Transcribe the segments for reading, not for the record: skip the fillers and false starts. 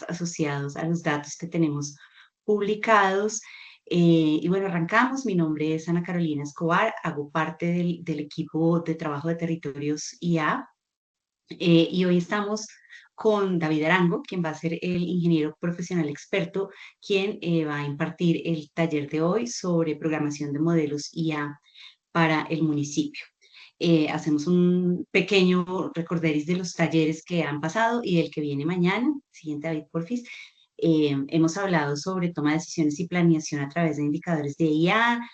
asociados a los datos que tenemos publicados. Y bueno, arrancamos. Mi nombre es Ana Carolina Escobar, hago parte del equipo de trabajo de territorios IA. Y hoy estamos con David Arango, quien va a ser el ingeniero profesional experto, quien va a impartir el taller de hoy sobre programación de modelos IA para el municipio. Hacemos un pequeño recorderis de los talleres que han pasado y del que viene mañana. Siguiente, David, porfis. Hemos hablado sobre toma de decisiones y planeación a través de indicadores de IA,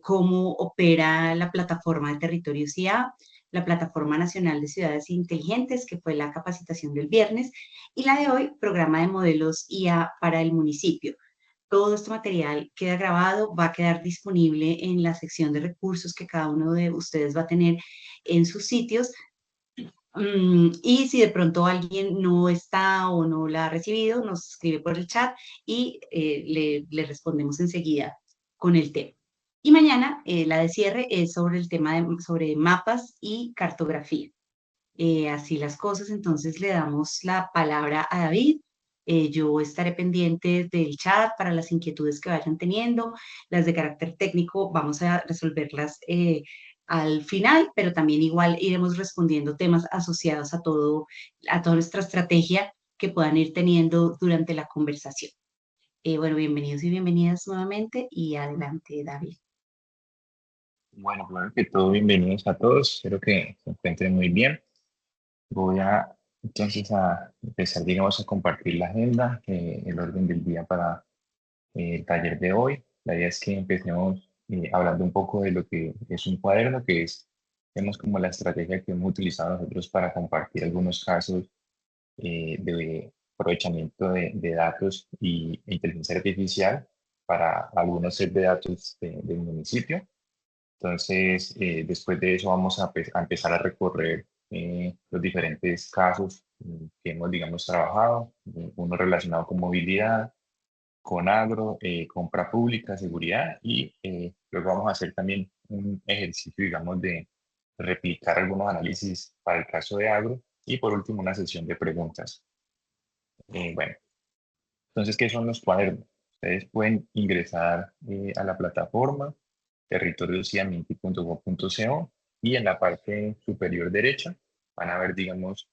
cómo opera la plataforma de territorios IA, la Plataforma Nacional de Ciudades Inteligentes, que fue la capacitación del viernes, y la de hoy, programa de modelos IA para el municipio. Todo este material queda grabado, va a quedar disponible en la sección de recursos que cada uno de ustedes va a tener en sus sitios. Y si de pronto alguien no está o no la ha recibido, nos escribe por el chat y le respondemos enseguida con el tema. Y mañana la de cierre es sobre el tema sobre mapas y cartografía. Así las cosas, entonces le damos la palabra a David. Yo estaré pendiente del chat para las inquietudes que vayan teniendo. Las de carácter técnico vamos a resolverlas al final, pero también igual iremos respondiendo temas asociados a toda nuestra estrategia que puedan ir teniendo durante la conversación. Bueno, bienvenidos y bienvenidas nuevamente y adelante, David. Bueno, primero que todo, bienvenidos a todos. Espero que se encuentren muy bien. Voy a entonces a empezar, digamos, a compartir la agenda, el orden del día para el taller de hoy. La idea es que empecemos hablando un poco de lo que es un cuaderno, que es, vemos como la estrategia que hemos utilizado nosotros para compartir algunos casos de aprovechamiento de datos e inteligencia artificial para algunos set de datos del municipio. Entonces, después de eso vamos a empezar a recorrer los diferentes casos que hemos, digamos, trabajado, uno relacionado con movilidad, con agro, compra pública, seguridad, y luego vamos a hacer también un ejercicio, digamos, de replicar algunos análisis para el caso de agro, y por último una sesión de preguntas. Bueno, entonces, ¿qué son los cuadernos? Ustedes pueden ingresar a la plataforma territoriosiamenti.gov.co y en la parte superior derecha van a ver, digamos,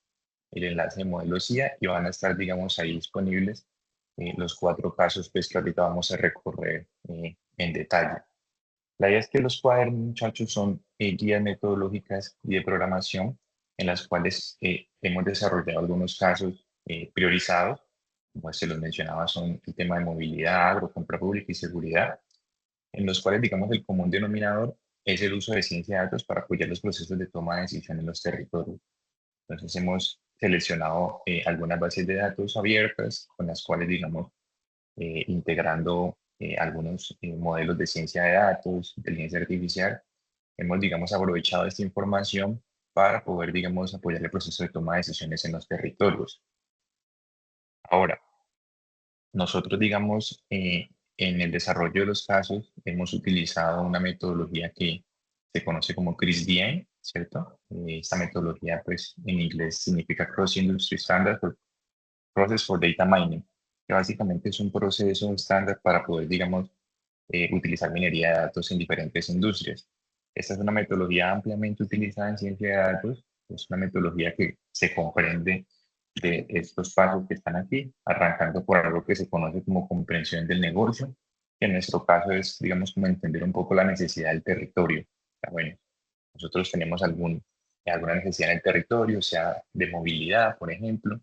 el enlace de modelos IA y van a estar, digamos, ahí disponibles los 4 casos pues, que ahorita vamos a recorrer en detalle. La idea es que los cuadernos, muchachos, son guías metodológicas y de programación en las cuales hemos desarrollado algunos casos priorizados, como se los mencionaba, son el tema de movilidad, agro, compra pública y seguridad, en los cuales, digamos, el común denominador es el uso de ciencia de datos para apoyar los procesos de toma de decisión en los territorios. Entonces, hemos seleccionado algunas bases de datos abiertas con las cuales, digamos, integrando algunos modelos de ciencia de datos, inteligencia artificial, hemos, digamos, aprovechado esta información para poder, digamos, apoyar el proceso de toma de decisiones en los territorios. Ahora, nosotros, digamos, en el desarrollo de los casos hemos utilizado una metodología que se conoce como CRISDM, ¿cierto? Esta metodología, pues, en inglés significa Cross Industry Standard for Process for Data Mining, que básicamente es un proceso estándar para poder, digamos, utilizar minería de datos en diferentes industrias. Esta es una metodología ampliamente utilizada en ciencia de datos, es una metodología que se comprende de estos pasos que están aquí, arrancando por algo que se conoce como comprensión del negocio, que en nuestro caso es, digamos, como entender un poco la necesidad del territorio. O sea, bueno, nosotros tenemos alguna necesidad en el territorio, sea de movilidad, por ejemplo.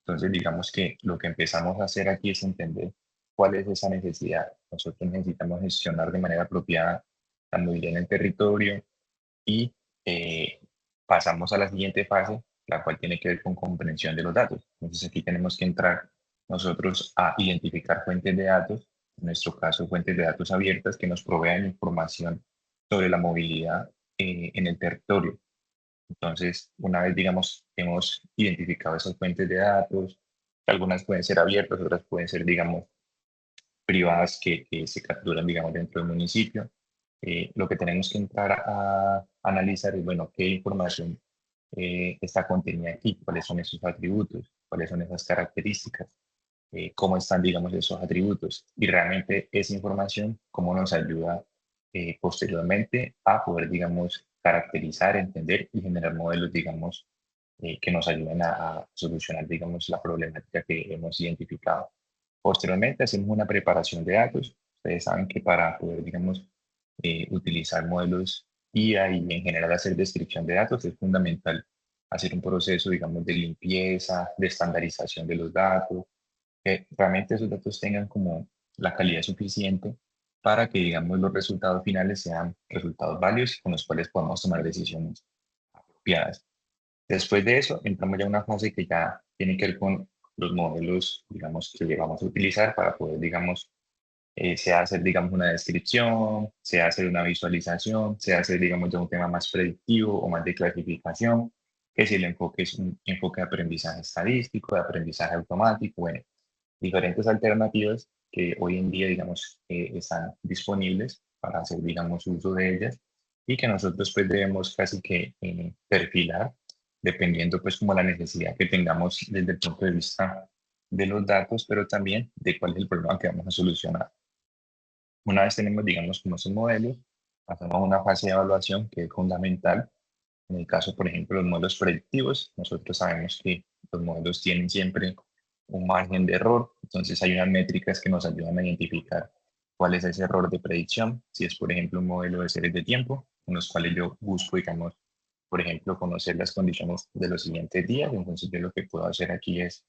Entonces, digamos que lo que empezamos a hacer aquí es entender cuál es esa necesidad. Nosotros necesitamos gestionar de manera apropiada la movilidad en el territorio y eh, pasamos a la siguiente fase, la cual tiene que ver con comprensión de los datos. Entonces, aquí tenemos que entrar nosotros a identificar fuentes de datos, en nuestro caso, fuentes de datos abiertas que nos provean información sobre la movilidad en el territorio. Entonces, una vez, digamos, hemos identificado esas fuentes de datos, algunas pueden ser abiertas, otras pueden ser, digamos, privadas que se capturan, digamos, dentro del municipio. Lo que tenemos que entrar a analizar es, bueno, qué información está contenida aquí, cuáles son esos atributos, cuáles son esas características. cómo están, digamos, esos atributos. Y realmente esa información, cómo nos ayuda posteriormente a poder, digamos, caracterizar, entender y generar modelos, digamos, que nos ayuden a solucionar, digamos, la problemática que hemos identificado. Posteriormente hacemos una preparación de datos. Ustedes saben que para poder, digamos, utilizar modelos IA y en general hacer descripción de datos es fundamental hacer un proceso, digamos, de limpieza, de estandarización de los datos, que realmente esos datos tengan como la calidad suficiente para que, digamos, los resultados finales sean resultados válidos con los cuales podamos tomar decisiones apropiadas. Después de eso, entramos ya a una fase que ya tiene que ver con los modelos, digamos, que vamos a utilizar para poder, digamos, sea hacer, digamos, una descripción, sea hacer una visualización, sea hacer, digamos, ya un tema más predictivo o más de clasificación, que si el enfoque es un enfoque de aprendizaje estadístico, de aprendizaje automático, bueno, diferentes alternativas que hoy en día, digamos, están disponibles para hacer, digamos, uso de ellas y que nosotros pues debemos casi que perfilar dependiendo pues como la necesidad que tengamos desde el punto de vista de los datos, pero también de cuál es el problema que vamos a solucionar. Una vez tenemos, digamos, como esos modelos, pasamos a una fase de evaluación que es fundamental. En el caso, por ejemplo, de los modelos predictivos, nosotros sabemos que los modelos tienen siempre un margen de error, entonces hay unas métricas que nos ayudan a identificar cuál es ese error de predicción. Si es, por ejemplo, un modelo de series de tiempo, en los cuales yo busco, digamos, por ejemplo, conocer las condiciones de los siguientes días, entonces yo lo que puedo hacer aquí es,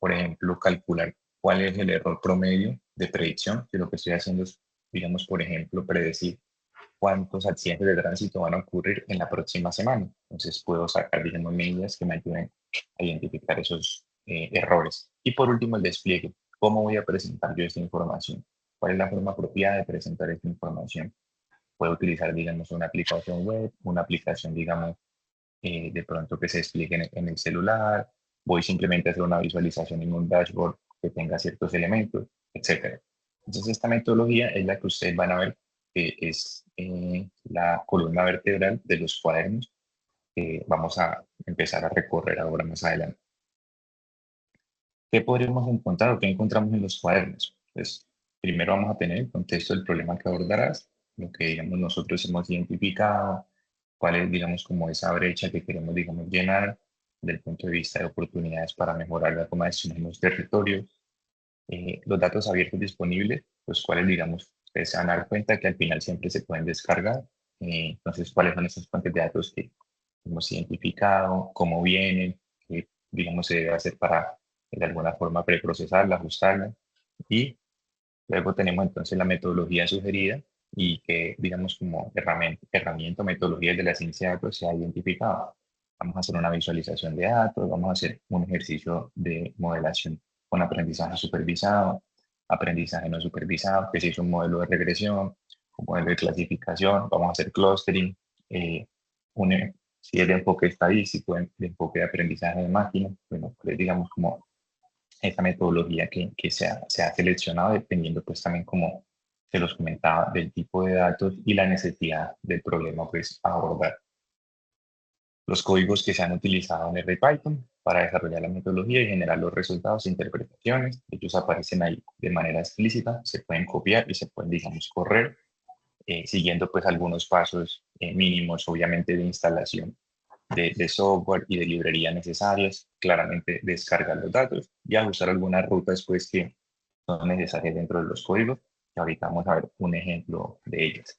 por ejemplo, calcular cuál es el error promedio de predicción, que lo que estoy haciendo es, digamos, por ejemplo, predecir cuántos accidentes de tránsito van a ocurrir en la próxima semana. Entonces puedo sacar, digamos, medidas que me ayuden a identificar esos errores. Y por último, el despliegue. ¿Cómo voy a presentar yo esta información? ¿Cuál es la forma apropiada de presentar esta información? Puedo utilizar, digamos, una aplicación web, una aplicación, digamos, de pronto que se despliegue en el celular. Voy simplemente a hacer una visualización en un dashboard que tenga ciertos elementos, etcétera. Entonces, esta metodología es la que ustedes van a ver que es la columna vertebral de los cuadernos que vamos a empezar a recorrer ahora más adelante. ¿Qué podríamos encontrar o qué encontramos en los cuadernos? Pues primero vamos a tener el contexto del problema que abordarás, lo que digamos nosotros hemos identificado, cuál es digamos como esa brecha que queremos digamos llenar desde el punto de vista de oportunidades para mejorar la toma de decisiones en los territorios, los datos abiertos disponibles, los cuales digamos ustedes se van a dar cuenta que al final siempre se pueden descargar, entonces cuáles son esas fuentes de datos que hemos identificado, cómo vienen, qué digamos se debe hacer para de alguna forma preprocesarla, ajustarla. Y luego tenemos entonces la metodología sugerida y que, digamos, como herramienta o metodología de la ciencia de datos se ha identificado. Vamos a hacer una visualización de datos, vamos a hacer un ejercicio de modelación con aprendizaje supervisado, aprendizaje no supervisado, que se hizo un modelo de regresión, un modelo de clasificación, vamos a hacer clustering, eh, un, si es de enfoque estadístico, de enfoque de aprendizaje de máquina, bueno, pues digamos como esta metodología que se ha seleccionado dependiendo pues también como se los comentaba del tipo de datos y la necesidad del problema pues a abordar. Los códigos que se han utilizado en R Python para desarrollar la metodología y generar los resultados e interpretaciones, ellos aparecen ahí de manera explícita, se pueden copiar y se pueden digamos correr siguiendo pues algunos pasos mínimos obviamente de instalación de software y de librería necesarias, claramente descargar los datos y ajustar algunas rutas pues que son necesarias dentro de los códigos, que ahorita vamos a ver un ejemplo de ellas.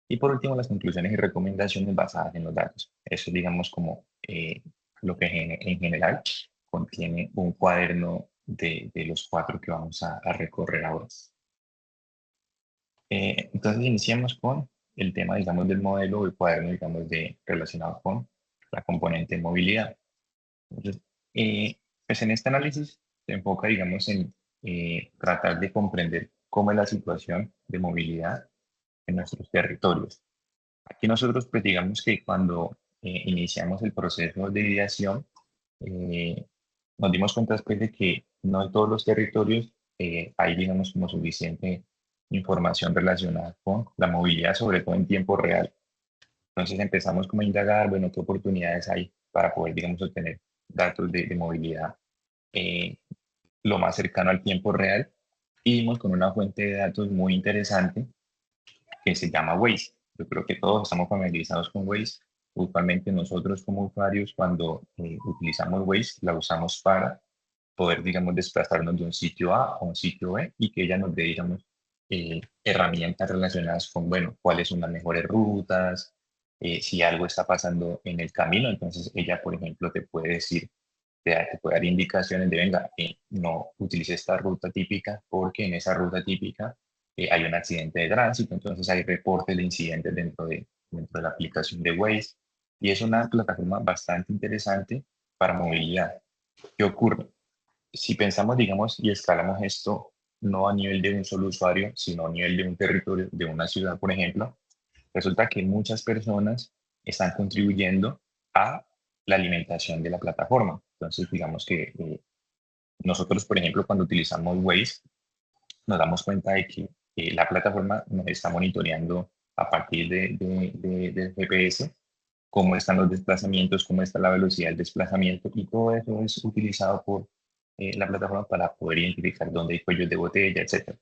Y por último, las conclusiones y recomendaciones basadas en los datos. Eso es, digamos, como lo que en general contiene un cuaderno de los cuatro que vamos a recorrer ahora. Entonces iniciamos con el tema, digamos, del modelo o el cuaderno, digamos, relacionado con la componente de movilidad. Entonces, pues en este análisis se enfoca, digamos, en tratar de comprender cómo es la situación de movilidad en nuestros territorios. Aquí nosotros, pues digamos que cuando iniciamos el proceso de ideación, eh, nos dimos cuenta después de que no en todos los territorios hay, digamos, como suficiente información relacionada con la movilidad, sobre todo en tiempo real. Entonces empezamos como a indagar, bueno, qué oportunidades hay para poder, digamos, obtener datos de movilidad lo más cercano al tiempo real y dimos con una fuente de datos muy interesante que se llama Waze. Yo creo que todos estamos familiarizados con Waze. Usualmente nosotros como usuarios cuando utilizamos Waze la usamos para poder, digamos, desplazarnos de un sitio A a un sitio B y que ella nos dé, digamos, herramientas relacionadas con, bueno, cuáles son las mejores rutas, si algo está pasando en el camino, entonces ella, por ejemplo, te puede decir, te puede dar indicaciones de, venga, no utilice esta ruta típica porque en esa ruta típica hay un accidente de tránsito, entonces hay reportes de incidentes dentro de la aplicación de Waze y es una plataforma bastante interesante para movilidad. ¿Qué ocurre? Si pensamos, digamos, y escalamos esto no a nivel de un solo usuario, sino a nivel de un territorio, de una ciudad, por ejemplo, resulta que muchas personas están contribuyendo a la alimentación de la plataforma. Entonces, digamos que nosotros, por ejemplo, cuando utilizamos Waze, nos damos cuenta de que la plataforma nos está monitoreando a partir del GPS cómo están los desplazamientos, cómo está la velocidad del desplazamiento y todo eso es utilizado por la plataforma para poder identificar dónde hay cuellos de botella, etcétera.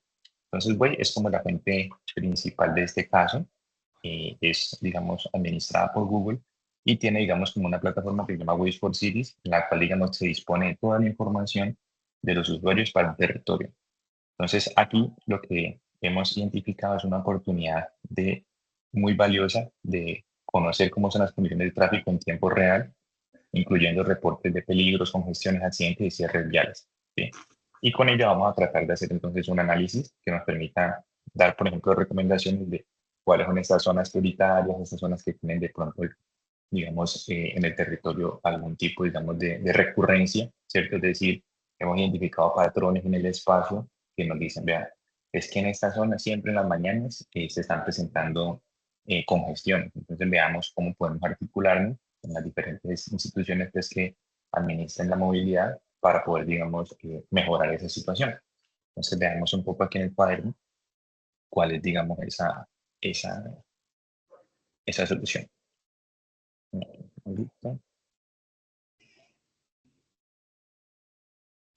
Entonces, Way es como la fuente principal de este caso. Es, digamos, administrada por Google y tiene, digamos, como una plataforma que se llama Waze for Cities, en la cual, digamos, se dispone de toda la información de los usuarios para el territorio. Entonces, aquí lo que hemos identificado es una oportunidad muy valiosa de conocer cómo son las condiciones de tráfico en tiempo real, incluyendo reportes de peligros, congestiones, accidentes y cierres viales. ¿Sí? Y con ello vamos a tratar de hacer entonces un análisis que nos permita dar, por ejemplo, recomendaciones de cuáles son estas zonas prioritarias, estas zonas que tienen de pronto, digamos, en el territorio algún tipo, digamos, de recurrencia, ¿cierto? Es decir, hemos identificado patrones en el espacio que nos dicen, vean, es que en esta zona siempre en las mañanas se están presentando congestiones. Entonces veamos cómo podemos articularnos en las diferentes instituciones pues, que administran la movilidad para poder, digamos, mejorar esa situación. Entonces veamos un poco aquí en el cuaderno cuál es, digamos, esa, esa solución. Listo.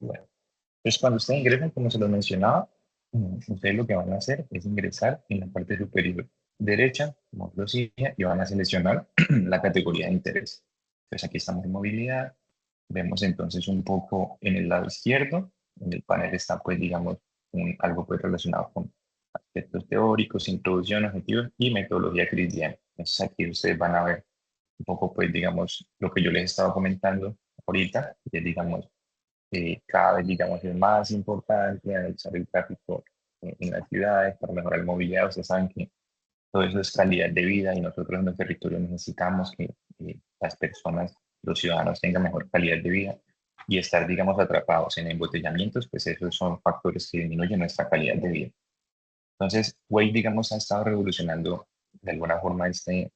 Bueno, pues cuando ustedes ingresan, como se lo mencionaba, ustedes lo que van a hacer es ingresar en la parte superior derecha, como lo decía, y van a seleccionar la categoría de interés. Entonces aquí estamos en movilidad, vemos entonces un poco en el lado izquierdo, en el panel está pues digamos algo pues relacionado con aspectos teóricos, introducción, objetivos y metodología cristiana. Entonces aquí ustedes van a ver un poco pues digamos lo que yo les estaba comentando ahorita, que es digamos cada vez, digamos, es más importante analizar el tráfico en las ciudades para mejorar la movilidad. Ustedes saben que todo eso es calidad de vida y nosotros en el territorio necesitamos que las personas, los ciudadanos tengan mejor calidad de vida y estar, digamos, atrapados en embotellamientos, pues esos son factores que disminuyen nuestra calidad de vida. Entonces, Waze, digamos, ha estado revolucionando de alguna forma ese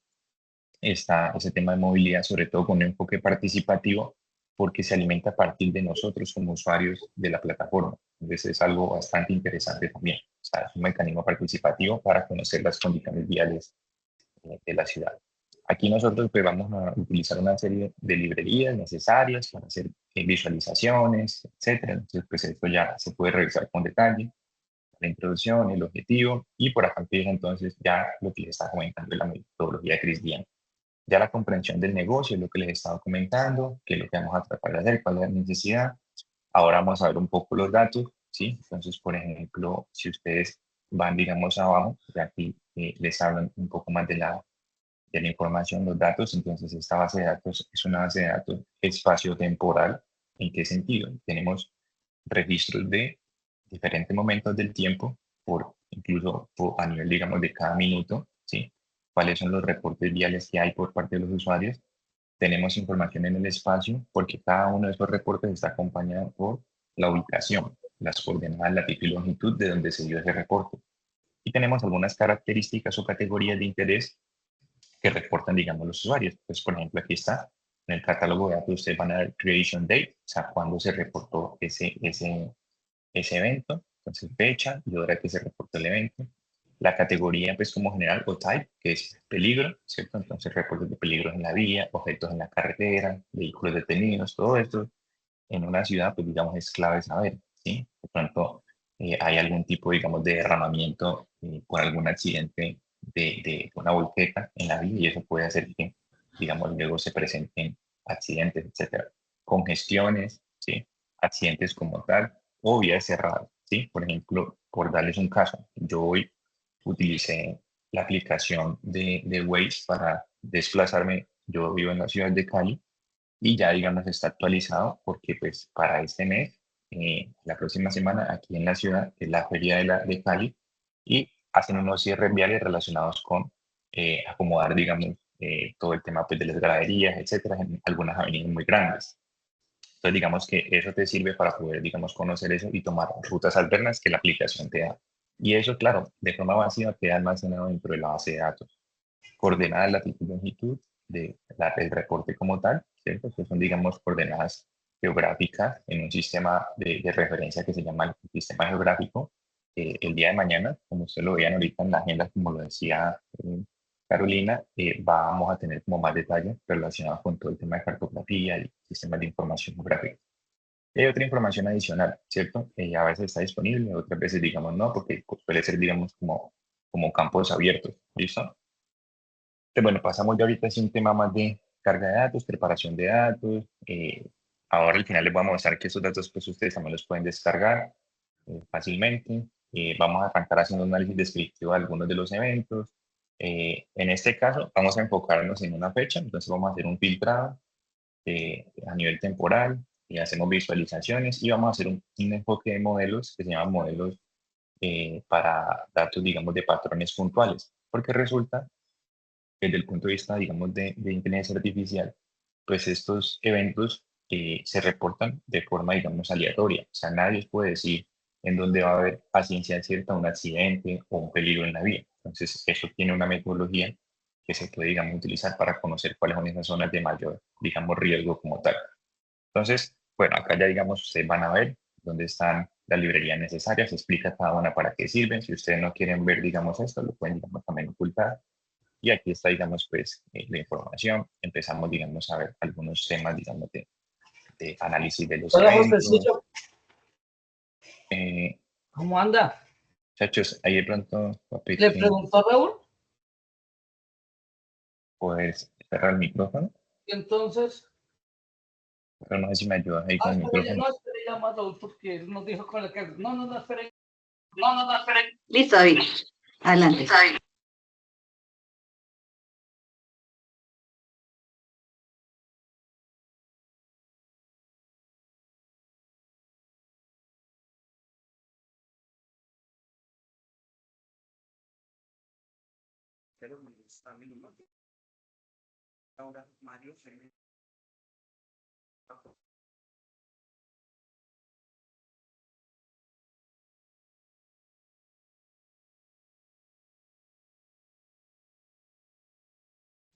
tema de movilidad, sobre todo con un enfoque participativo, porque se alimenta a partir de nosotros como usuarios de la plataforma. Entonces es algo bastante interesante también. O sea, es un mecanismo participativo para conocer las condiciones viales de la ciudad. Aquí nosotros pues, vamos a utilizar una serie de librerías necesarias para hacer visualizaciones, etcétera. Entonces, pues esto ya se puede revisar con detalle, la introducción, el objetivo, y por acá empieza entonces ya lo que les está comentando la metodología de Chris Dian. Ya la comprensión del negocio, lo que les estaba comentando, qué es lo que vamos a tratar de hacer, cuál es la necesidad. Ahora vamos a ver un poco los datos, ¿sí? Entonces, por ejemplo, si ustedes van, digamos, abajo, ya aquí les hablan un poco más de la información, los datos. Entonces, esta base de datos es una base de datos espacio-temporal. ¿En qué sentido? Tenemos registros de diferentes momentos del tiempo, incluso a nivel, digamos, de cada minuto, ¿sí? Cuáles son los reportes viales que hay por parte de los usuarios. Tenemos información en el espacio porque cada uno de esos reportes está acompañado por la ubicación, las coordenadas, latitud y longitud de donde se dio ese reporte. Y tenemos algunas características o categorías de interés que reportan, digamos, los usuarios. Pues, por ejemplo, aquí está, en el catálogo de datos ustedes van a ver creation date, o sea, cuándo se reportó ese evento, entonces fecha y hora que se reportó el evento. La categoría, pues como general, o type, que es peligro, ¿cierto? Entonces reportes de peligros en la vía, objetos en la carretera, vehículos detenidos, todo esto en una ciudad, pues digamos, es clave saber, ¿sí? De pronto hay algún tipo, digamos, de derramamiento por algún accidente de una volqueta en la vía y eso puede hacer que, digamos, luego se presenten accidentes, etcétera. Congestiones, ¿sí? Accidentes como tal o vías cerradas, ¿sí? Por ejemplo, por darles un caso, yo hoy utilicé la aplicación de Waze para desplazarme. Yo vivo en la ciudad de Cali y ya, digamos, está actualizado porque pues para este mes, la próxima semana, aquí en la ciudad, es la feria de Cali y hacen unos cierres viales relacionados con acomodar, digamos, todo el tema pues, de las graderías, etcétera, en algunas avenidas muy grandes. Entonces, digamos que eso te sirve para poder, digamos, conocer eso y tomar rutas alternas que la aplicación te da. Y eso, claro, de forma masiva queda almacenado dentro de la base de datos. Coordenadas, latitud, longitud, el reporte como tal, ¿cierto? Que son, digamos, coordenadas geográficas en un sistema de referencia que se llama el sistema geográfico. El día de mañana, como ustedes lo veían ahorita en la agenda, como lo decía Carolina, vamos a tener como más detalles relacionados con todo el tema de cartografía y sistemas de información geográfica. Y hay otra información adicional, ¿cierto? A veces está disponible, otras veces digamos no, porque pues, suele ser, digamos, como campos abiertos, ¿listo? Bueno, pasamos ya ahorita a un tema más de carga de datos, preparación de datos. Ahora al final les voy a mostrar que esos datos pues ustedes también los pueden descargar fácilmente. Vamos a arrancar haciendo un análisis descriptivo de algunos de los eventos. En este caso vamos a enfocarnos en una fecha, entonces vamos a hacer un filtrado a nivel temporal y hacemos visualizaciones y vamos a hacer un enfoque de modelos que se llaman modelos para datos, digamos, de patrones puntuales, porque resulta desde el punto de vista, digamos, de inteligencia artificial, pues estos eventos se reportan de forma, digamos, aleatoria. O sea, nadie puede decir en dónde va a haber a ciencia cierta un accidente o un peligro en la vía. Entonces, eso tiene una metodología que se puede, digamos, utilizar para conocer cuáles son esas zonas de mayor, digamos, riesgo como tal. Entonces, bueno, acá ya, digamos, ustedes van a ver dónde están las librerías necesarias, se explica cada una para qué sirven. Si ustedes no quieren ver, digamos, esto, lo pueden, digamos, también ocultar y aquí está, digamos, pues, la información. Empezamos, digamos, a ver algunos temas, digamos, de análisis de los Hola, eventos. Josecillo, Eh, ¿cómo anda? Muchachos, ahí de pronto, papi, Le que preguntó Raúl, puedes cerrar el micrófono, y entonces, pero no sé si me ayudas ahí con el espere, micrófono. no, espere, llama a Raúl porque él nos dijo con la que, no, espere, no, espere. Listo, David. Adelante.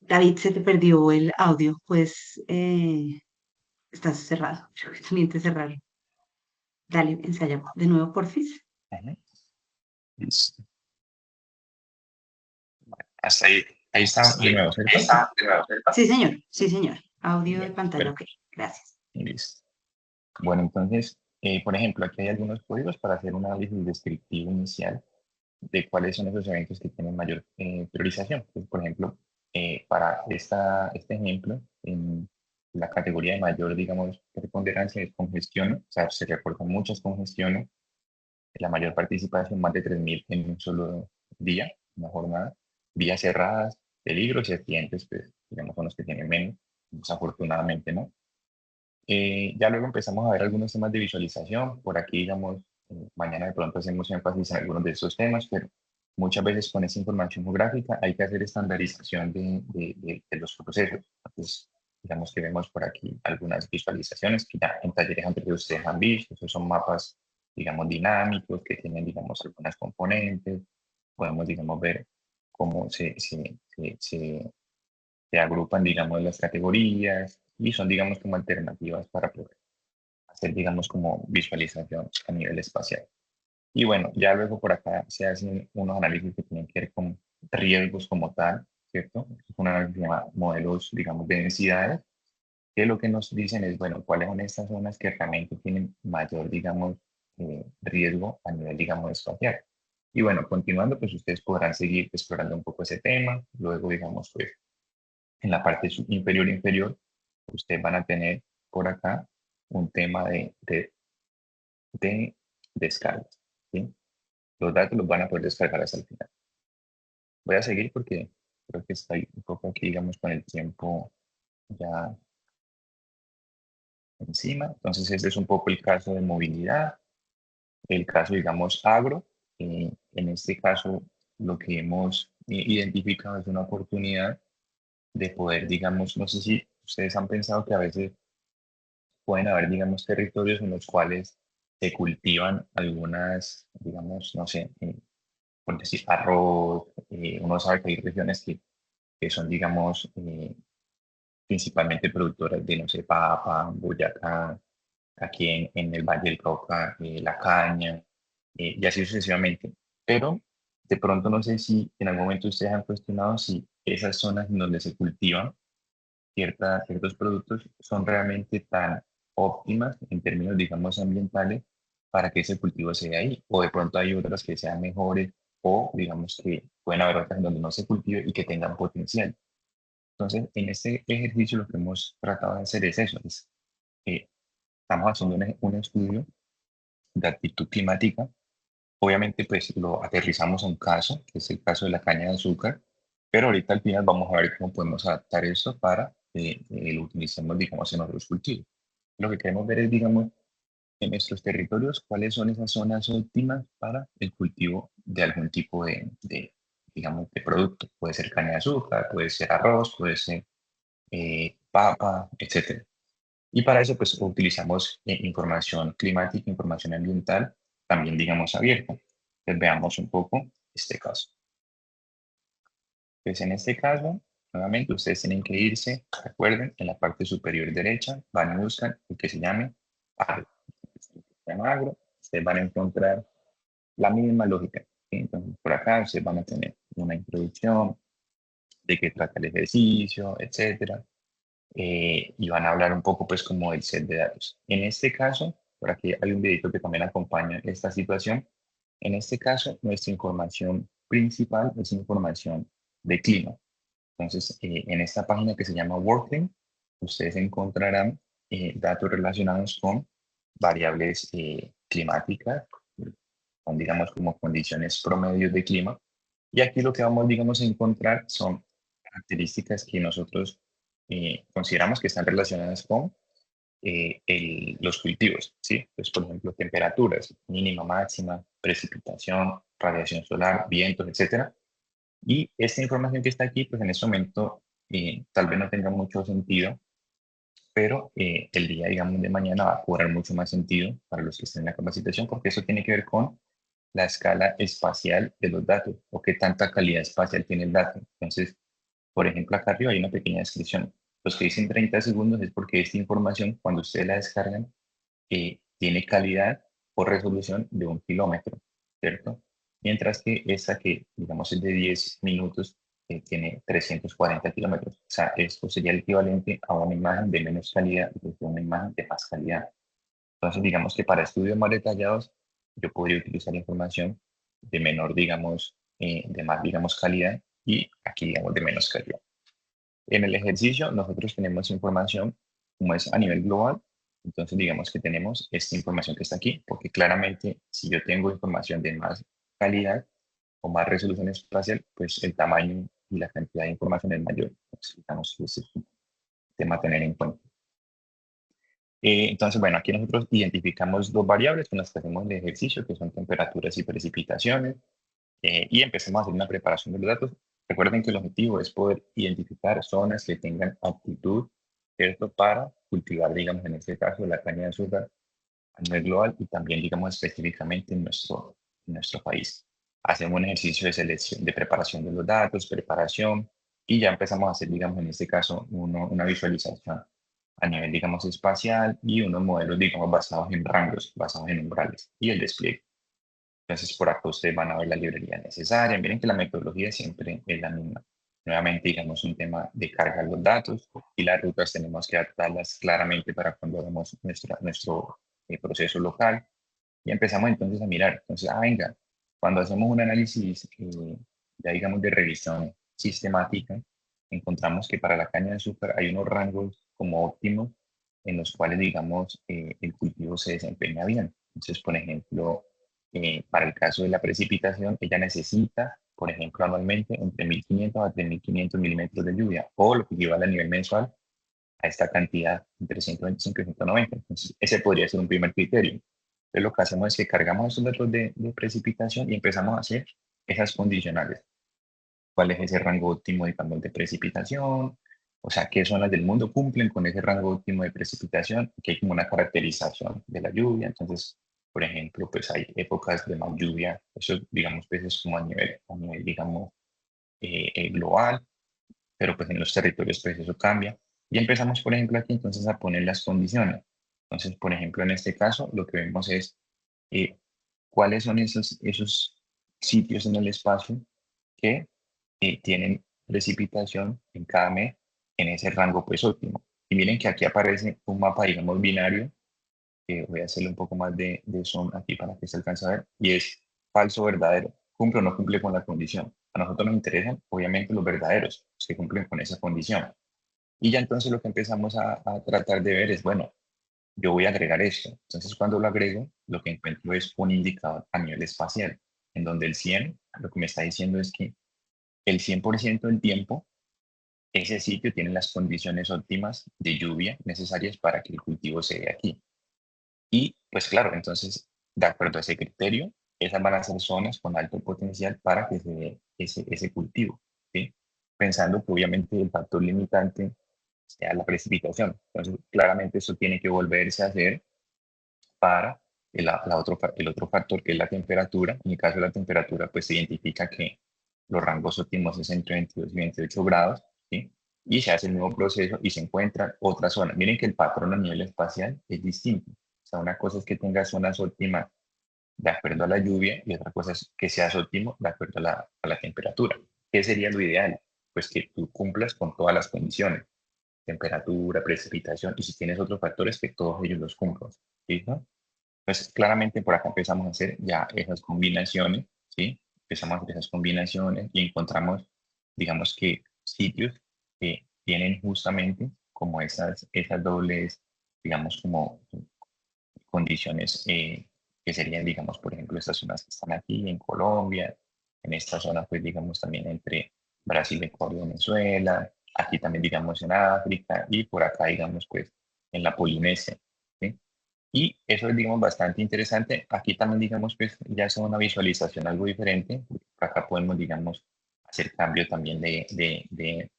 David, se te perdió el audio, pues estás cerrado. Creo que también te cerraron. Dale, ensaya de nuevo, porfis. Ajá. Listo. Hasta ahí. Ahí está de nuevo, ¿cierto? Sí, señor. Sí, señor. Audio de Bueno, pantalla, ok. Gracias. listo. Bueno, entonces, por ejemplo, aquí hay algunos códigos para hacer un análisis descriptivo inicial de cuáles son esos eventos que tienen mayor priorización. Entonces, por ejemplo, para este ejemplo, en la categoría de mayor, digamos, preponderancia es congestión, o sea, se reportan muchas congestiones, la mayor participación, más de 3.000 en un solo día, una jornada, vías cerradas, peligros y accidentes, pues, digamos, son los que tienen menos, desafortunadamente, ¿no? Ya luego empezamos a ver algunos temas de visualización. Por aquí, digamos, mañana de pronto hacemos énfasis en algunos de estos temas, pero muchas veces con esa información geográfica hay que hacer estandarización de los procesos. Entonces, digamos que vemos por aquí algunas visualizaciones que ya en talleres anteriores ustedes han visto. Esos son mapas, digamos, dinámicos que tienen, digamos, algunas componentes. Podemos, digamos, ver cómo se agrupan, digamos, las categorías y son, digamos, como alternativas para poder hacer, digamos, como visualización a nivel espacial. Y bueno, ya luego por acá se hacen unos análisis que tienen que ver con riesgos como tal, ¿cierto? Es un análisis que se llama modelos, digamos, de densidades, que lo que nos dicen es, bueno, cuáles son estas zonas que realmente tienen mayor, digamos, riesgo a nivel, digamos, espacial. Y bueno, continuando, pues ustedes podrán seguir explorando un poco ese tema. Luego, digamos, pues en la parte inferior, ustedes van a tener por acá un tema de descargas, ¿sí? Los datos los van a poder descargar hasta el final. Voy a seguir porque creo que estoy un poco aquí, digamos, con el tiempo ya encima. Entonces, este es un poco el caso de movilidad, el caso, digamos, agro. En este caso, lo que hemos identificado es una oportunidad de poder, digamos, no sé si ustedes han pensado que a veces pueden haber, digamos, territorios en los cuales se cultivan algunas, digamos, no sé, por decir arroz, uno sabe que hay regiones que son, digamos, principalmente productoras de, no sé, papa, boyacá, aquí en el Valle del Cauca, la caña, y así sucesivamente. Pero de pronto no sé si en algún momento ustedes han cuestionado si esas zonas en donde se cultivan ciertos productos son realmente tan óptimas en términos, digamos, ambientales para que ese cultivo se dé ahí. O de pronto hay otras que sean mejores o digamos que pueden haber otras en donde no se cultive y que tengan potencial. Entonces, en este ejercicio lo que hemos tratado de hacer es eso, es, estamos haciendo un estudio de actitud climática. Obviamente, pues lo aterrizamos a un caso, que es el caso de la caña de azúcar, pero ahorita al final vamos a ver cómo podemos adaptar esto para que lo utilicemos, digamos, en otros cultivos. Lo que queremos ver es, digamos, en nuestros territorios, cuáles son esas zonas óptimas para el cultivo de algún tipo digamos, de producto. Puede ser caña de azúcar, puede ser arroz, puede ser papa, etcétera. Y para eso, pues, utilizamos información climática, información ambiental, también, digamos, abierta. Entonces, veamos un poco este caso. Pues, en este caso, nuevamente, ustedes tienen que irse, recuerden, en la parte superior derecha, van y buscan el que se llame agro. Se llama agro, ustedes van a encontrar la misma lógica, ¿sí? Entonces, por acá, ustedes van a tener una introducción de qué trata el ejercicio, etcétera. Y van a hablar un poco pues como del set de datos. En este caso, por aquí hay un videito que también acompaña esta situación. En este caso, nuestra información principal es información de clima. Entonces, en esta página que se llama Workday, ustedes encontrarán datos relacionados con variables climáticas, con digamos como condiciones promedios de clima. Y aquí lo que vamos, digamos, a encontrar son características que nosotros consideramos que están relacionadas con los cultivos, ¿sí? Pues, por ejemplo, temperaturas, mínima, máxima, precipitación, radiación solar, vientos, etcétera. Y esta información que está aquí, pues en este momento tal vez no tenga mucho sentido, pero el día, digamos, de mañana va a cobrar mucho más sentido para los que estén en la capacitación, porque eso tiene que ver con la escala espacial de los datos o qué tanta calidad espacial tiene el dato. Entonces, por ejemplo, acá arriba hay una pequeña descripción. Los que dicen 30 segundos es porque esta información, cuando ustedes la descargan, tiene calidad o resolución de 1 kilómetro, ¿cierto? Mientras que esta que, digamos, es de 10 minutos, tiene 340 kilómetros. O sea, esto sería el equivalente a una imagen de menos calidad y una imagen de más calidad. Entonces, digamos que para estudios más detallados, yo podría utilizar información de menor, digamos, de más, digamos, calidad y aquí, digamos, de menos calidad. En el ejercicio, nosotros tenemos información como es a nivel global. Entonces, digamos que tenemos esta información que está aquí, porque claramente si yo tengo información de más calidad o más resolución espacial, pues el tamaño y la cantidad de información es mayor. Entonces, digamos que ese es un tema a tener en cuenta. Entonces, bueno, aquí nosotros identificamos dos variables con las que hacemos el ejercicio, que son temperaturas y precipitaciones, y empecemos a hacer una preparación de los datos. Recuerden que el objetivo es poder identificar zonas que tengan aptitud, ¿cierto?, para cultivar, digamos, en este caso, la caña de azúcar a nivel global y también, digamos, específicamente en nuestro país. Hacemos un ejercicio de selección, de preparación de los datos, preparación, y ya empezamos a hacer, digamos, en este caso, una visualización a nivel, digamos, espacial y unos modelos, digamos, basados en rangos, basados en umbrales y el despliegue. Entonces, por acá ustedes van a ver la librería necesaria. Miren que la metodología siempre es la misma. Nuevamente, digamos, un tema de cargar los datos y las rutas tenemos que adaptarlas claramente para cuando hagamos nuestro proceso local. Y empezamos entonces a mirar. Entonces, venga, cuando hacemos un análisis, ya digamos, de revisión sistemática, encontramos que para la caña de azúcar hay unos rangos como óptimos en los cuales, digamos, el cultivo se desempeña bien. Entonces, por ejemplo, para el caso de la precipitación, ella necesita, por ejemplo, anualmente entre 1.500 a 3.500 milímetros de lluvia, o lo que equivale a nivel mensual a esta cantidad entre 125 y 190. Entonces, ese podría ser un primer criterio. Entonces, lo que hacemos es que cargamos esos datos de precipitación y empezamos a hacer esas condicionales. ¿Cuál es ese rango óptimo, digamos, de precipitación? O sea, ¿qué zonas del mundo cumplen con ese rango óptimo de precipitación? Que hay como una caracterización de la lluvia. Entonces, por ejemplo, pues hay épocas de más lluvia. Eso, digamos, pues es como a nivel digamos, global, pero pues en los territorios pues eso cambia. Y empezamos, por ejemplo, aquí entonces a poner las condiciones. Entonces, por ejemplo, en este caso, lo que vemos es eh, cuáles son esos sitios en el espacio que tienen precipitación en cada mes en ese rango pues óptimo. Y miren que aquí aparece un mapa, digamos, binario, que voy a hacerle un poco más de zoom aquí para que se alcance a ver, y es falso o verdadero, cumple o no cumple con la condición. A nosotros nos interesan, obviamente, los verdaderos, los que cumplen con esa condición. Y ya entonces lo que empezamos a tratar de ver es, bueno, yo voy a agregar esto. Entonces, cuando lo agrego, lo que encuentro es un indicador a nivel espacial, en donde el 100, lo que me está diciendo es que el 100% del tiempo, ese sitio tiene las condiciones óptimas de lluvia necesarias para que el cultivo se dé aquí. Y pues claro, entonces, de acuerdo a ese criterio, esas van a ser zonas con alto potencial para que se dé ese cultivo, ¿sí? Pensando que obviamente el factor limitante sea la precipitación. Entonces, claramente eso tiene que volverse a hacer para el otro factor que es la temperatura. En el caso de la temperatura, pues se identifica que los rangos óptimos es entre 22 y 28 grados, ¿sí? Y se hace el mismo proceso y se encuentra otra zona. Miren que el patrón a nivel espacial es distinto. O sea, una cosa es que tenga zonas óptimas de acuerdo a la lluvia y otra cosa es que seas óptimo de acuerdo a la temperatura. ¿Qué sería lo ideal? Pues que tú cumplas con todas las condiciones, temperatura, precipitación, y si tienes otros factores, que todos ellos los cumplan, ¿sí? ¿No? Pues claramente por acá empezamos a hacer ya esas combinaciones, ¿sí? Empezamos a hacer esas combinaciones y encontramos, digamos que sitios que tienen justamente como esas dobles, digamos, como condiciones que serían, digamos, por ejemplo, estas zonas que están aquí en Colombia, en esta zona, pues, digamos, también entre Brasil, Ecuador y Venezuela, aquí también, digamos, en África y por acá, digamos, pues, en la Polinesia, ¿sí? Y eso es, digamos, bastante interesante. Aquí también, digamos, pues ya es una visualización algo diferente. Acá podemos, digamos, hacer cambio también de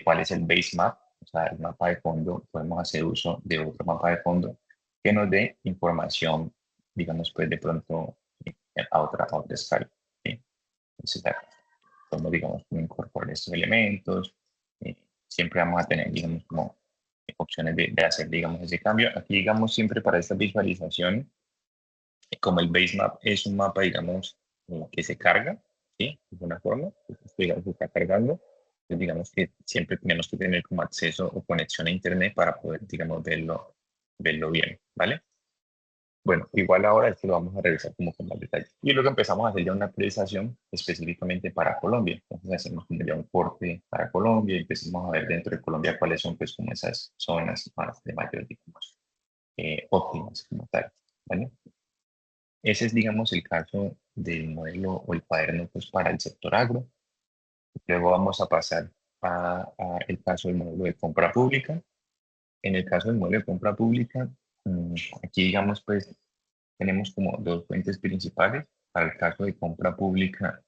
cuál es el base map, o sea, el mapa de fondo. Podemos hacer uso de otro mapa de fondo que nos dé información, digamos, pues de pronto a otra escala, ¿sí? Entonces, acá podemos, digamos, como incorporar estos elementos. Siempre vamos a tener, digamos, como opciones de hacer, digamos, ese cambio. Aquí, digamos, siempre para esta visualización, como el base map es un mapa, digamos, que se carga, ¿sí? De alguna forma, pues, digamos, se está cargando. Entonces, digamos que siempre tenemos que tener como acceso o conexión a internet para poder, digamos, verlo bien, ¿vale? Bueno, igual ahora esto lo vamos a revisar como con más detalle. Y luego empezamos a hacer ya una actualización específicamente para Colombia. Entonces hacemos como ya un corte para Colombia y empezamos a ver dentro de Colombia cuáles son pues como esas zonas más de mayor, digamos, óptimas como tal, ¿vale? Ese es, digamos, el caso del modelo o el cuaderno pues para el sector agro. Luego vamos a pasar a el caso del modelo de compra pública. En el caso del modelo de compra pública, aquí digamos pues tenemos como dos fuentes principales. Para el caso de compra pública,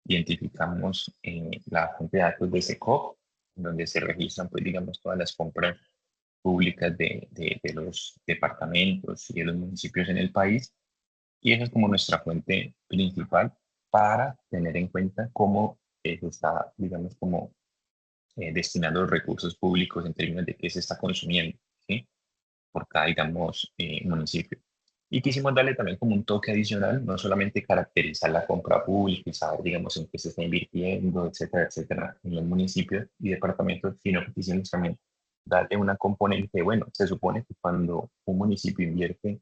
identificamos la fuente de datos de SECOP, donde se registran, pues, digamos, todas las compras públicas de los departamentos y de los municipios en el país. Y esa es como nuestra fuente principal para tener en cuenta cómo se está, digamos, como destinando los recursos públicos en términos de qué se está consumiendo, ¿sí? Por cada, digamos, municipio. Y quisimos darle también como un toque adicional, no solamente caracterizar la compra pública y saber, digamos, en qué se está invirtiendo, etcétera, etcétera, en los municipios y departamentos, sino que quisimos también darle una componente, bueno, se supone que cuando un municipio invierte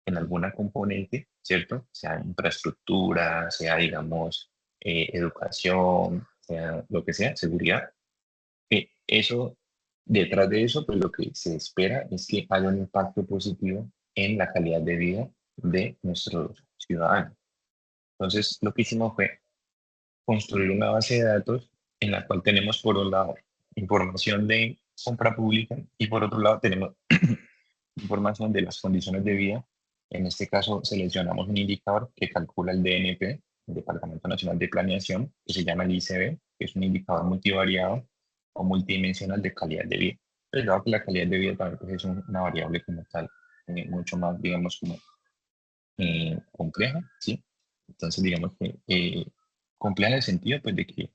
en alguna componente, ¿cierto? Sea infraestructura, sea, digamos, educación, sea lo que sea, seguridad. Eso, detrás de eso, pues lo que se espera es que haya un impacto positivo en la calidad de vida de nuestros ciudadanos. Entonces, lo que hicimos fue construir una base de datos en la cual tenemos, por un lado, información de compra pública y por otro lado tenemos información de las condiciones de vida. En este caso, seleccionamos un indicador que calcula el DNP, el Departamento Nacional de Planeación, que se llama el ICB, que es un indicador multivariado o multidimensional de calidad de vida. Pero dado que la calidad de vida también pues, es una variable como tal, mucho más, digamos, como compleja, ¿sí? Entonces, digamos que compleja en el sentido pues, de que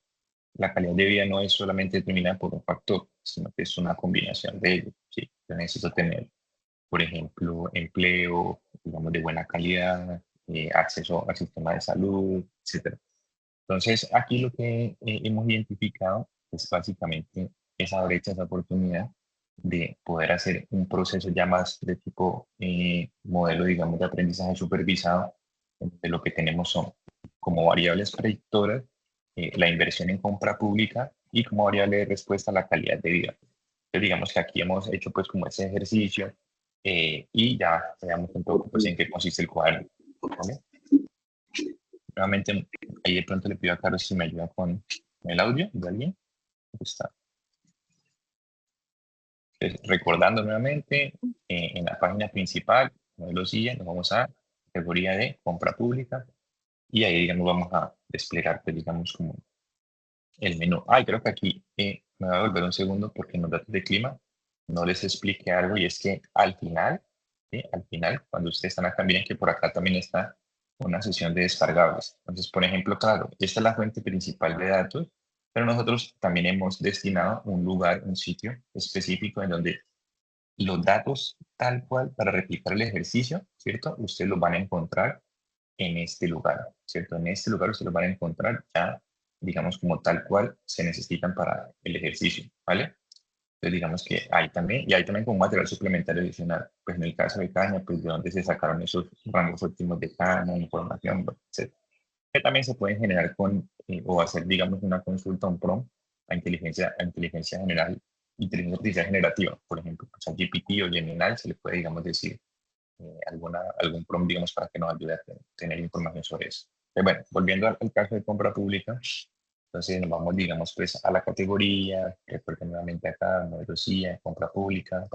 la calidad de vida no es solamente determinada por un factor, sino que es una combinación de ellos, ¿sí? Yo necesito tener, por ejemplo, empleo, digamos, de buena calidad, acceso al sistema de salud, etcétera. Entonces, aquí lo que hemos identificado es básicamente esa brecha, esa oportunidad de poder hacer un proceso ya más de tipo modelo, digamos, de aprendizaje supervisado, donde lo que tenemos son como variables predictoras la inversión en compra pública y como variable de respuesta la calidad de vida. Entonces, digamos que aquí hemos hecho pues como ese ejercicio y ya veamos un poco pues en qué consiste el cuaderno. ¿Vale? Nuevamente, ahí de pronto le pido a Carlos si me ayuda con el audio de alguien. Ahí está. Entonces, recordando nuevamente, en la página principal, modelo SIA, nos vamos a categoría de compra pública y ahí, digamos, vamos a desplegar, pues, digamos, como el menú. Ay, creo que aquí me voy a volver un segundo porque en los datos de clima no les expliqué algo y es que al final, ¿sí? Al final, cuando ustedes están acá, miren que por acá también está una sesión de descargables. Entonces, por ejemplo, claro, esta es la fuente principal de datos, pero nosotros también hemos destinado un lugar, un sitio específico en donde los datos tal cual para replicar el ejercicio, ¿cierto? Ustedes los van a encontrar en este lugar, ¿cierto? En este lugar ustedes los van a encontrar ya, digamos, como tal cual se necesitan para el ejercicio, ¿vale? Entonces, digamos que hay también, y hay también como material suplementario adicional, pues en el caso de caña, pues de dónde se sacaron esos rangos óptimos de caña, información, bueno, etc. Que también se pueden generar con, o hacer, digamos, una consulta, un prompt a inteligencia general, inteligencia artificial generativa, por ejemplo, a GPT o Gemini se le puede, digamos, decir algún prompt, digamos, para que nos ayude a tener información sobre eso. Bueno, volviendo al caso de compra pública, entonces nos vamos, digamos, pues a la categoría, recuerden nuevamente acá, modelo CIA, compra pública,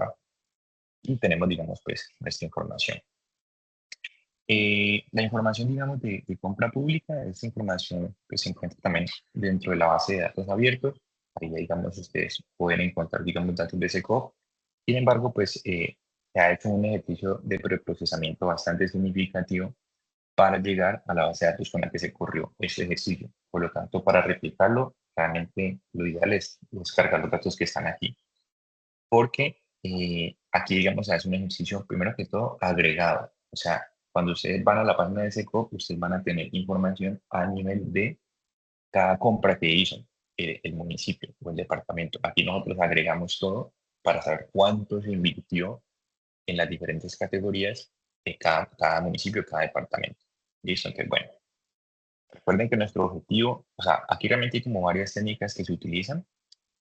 y tenemos, digamos, pues nuestra información. La información, digamos, de compra pública, esta información pues, se encuentra también dentro de la base de datos abiertos. Ahí, digamos, ustedes pueden encontrar, digamos, datos de SECOP. Sin embargo, pues se ha hecho un ejercicio de preprocesamiento bastante significativo para llegar a la base de datos con la que se corrió este ejercicio. Por lo tanto, para replicarlo, realmente lo ideal es descargar los datos que están aquí. Porque aquí, digamos, es un ejercicio, primero que todo, agregado. O sea, cuando ustedes van a la página de SECOP, ustedes van a tener información a nivel de cada compra que hizo el municipio o el departamento. Aquí nosotros agregamos todo para saber cuánto se invirtió en las diferentes categorías de cada municipio, cada departamento. ¿Listo? Entonces, bueno, recuerden que nuestro objetivo, o sea, aquí realmente hay como varias técnicas que se utilizan,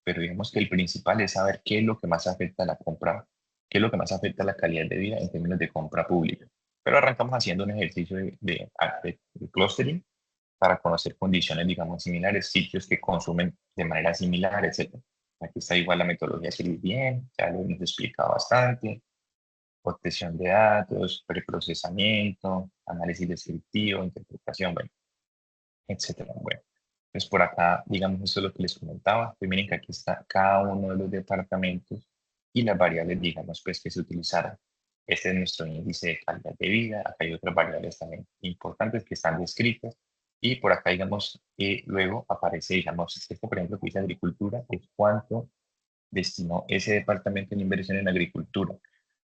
pero digamos que el principal es saber qué es lo que más afecta a la compra, qué es lo que más afecta a la calidad de vida en términos de compra pública. Pero arrancamos haciendo un ejercicio de clustering para conocer condiciones, digamos, similares, sitios que consumen de manera similar, etc. Aquí está igual la metodología que bien, ya lo hemos explicado bastante, obtención de datos, preprocesamiento, análisis descriptivo, interpretación, bueno, etcétera. Bueno, pues por acá, digamos, eso es lo que les comentaba. Pues miren que aquí está cada uno de los departamentos y las variables, digamos, pues que se utilizaron. Este es nuestro índice de calidad de vida. Acá hay otras variables también importantes que están descritas. Y por acá, digamos, luego aparece, digamos, esto, por ejemplo, que dice agricultura, es cuánto destinó ese departamento en inversión en agricultura,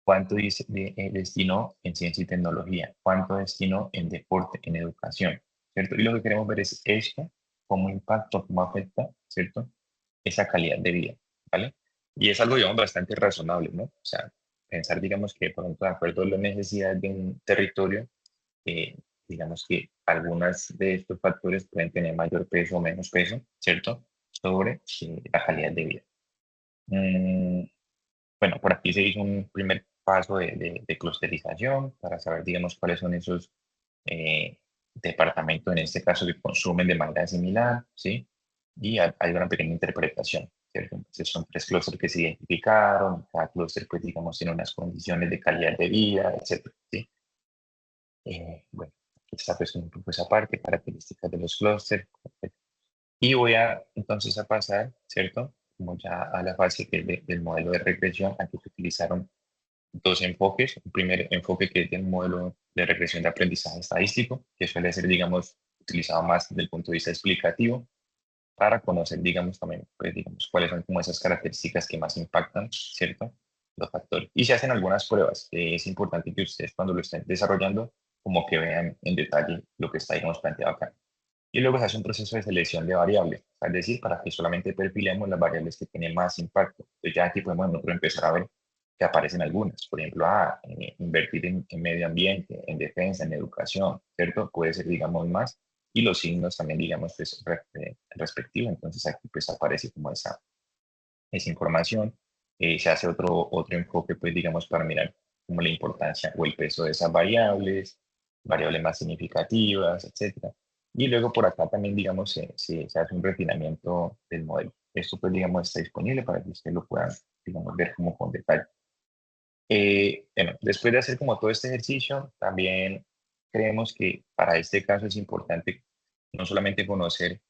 cuánto destinó en ciencia y tecnología, cuánto destinó en deporte, en educación, ¿cierto? Y lo que queremos ver es esto, cómo impacta, cómo afecta, ¿cierto? Esa calidad de vida, ¿vale? Y es algo, digamos, bastante razonable, ¿no? O sea, pensar, digamos, que por ejemplo, de acuerdo a las necesidades de un territorio, digamos que algunas de estos factores pueden tener mayor peso o menos peso, ¿cierto? Sobre la calidad de vida. Bueno, por aquí se hizo un primer paso de clusterización para saber, digamos, cuáles son esos departamentos, en este caso, que consumen de manera similar, ¿sí? Y hay una pequeña interpretación, ¿cierto? Entonces son 3 clústeres que se identificaron, cada clúster, pues, digamos, tiene unas condiciones de calidad de vida, etcétera, ¿sí? Bueno, aquí está pues un poco esa parte, características de los clústeres. Y voy entonces a pasar, ¿cierto? Como ya a la fase que es del modelo de regresión. Aquí se utilizaron 2 enfoques. Un primer enfoque que es el modelo de regresión de aprendizaje estadístico, que suele ser, digamos, utilizado más desde el punto de vista explicativo para conocer, digamos, también, pues, digamos, cuáles son como esas características que más impactan, ¿cierto? Los factores. Y se hacen algunas pruebas. Es importante que ustedes cuando lo estén desarrollando, como que vean en detalle lo que está, digamos, planteado acá. Y luego se hace un proceso de selección de variables, es decir, para que solamente perfilemos las variables que tienen más impacto. Entonces ya aquí podemos nosotros empezar a ver que aparecen algunas. Por ejemplo, invertir en medio ambiente, en defensa, en educación, ¿cierto? Puede ser, digamos, más. Y los signos también, digamos, pues, respectivos. Entonces aquí pues aparece como esa información. Se hace otro enfoque, pues, digamos, para mirar como la importancia o el peso de esas variables más significativas, etcétera. Y luego por acá también, digamos, se hace un refinamiento del modelo. Esto, pues, digamos, está disponible para que ustedes lo puedan, digamos, ver como con detalle. Bueno, después de hacer como todo este ejercicio, también creemos que para este caso es importante no solamente conocer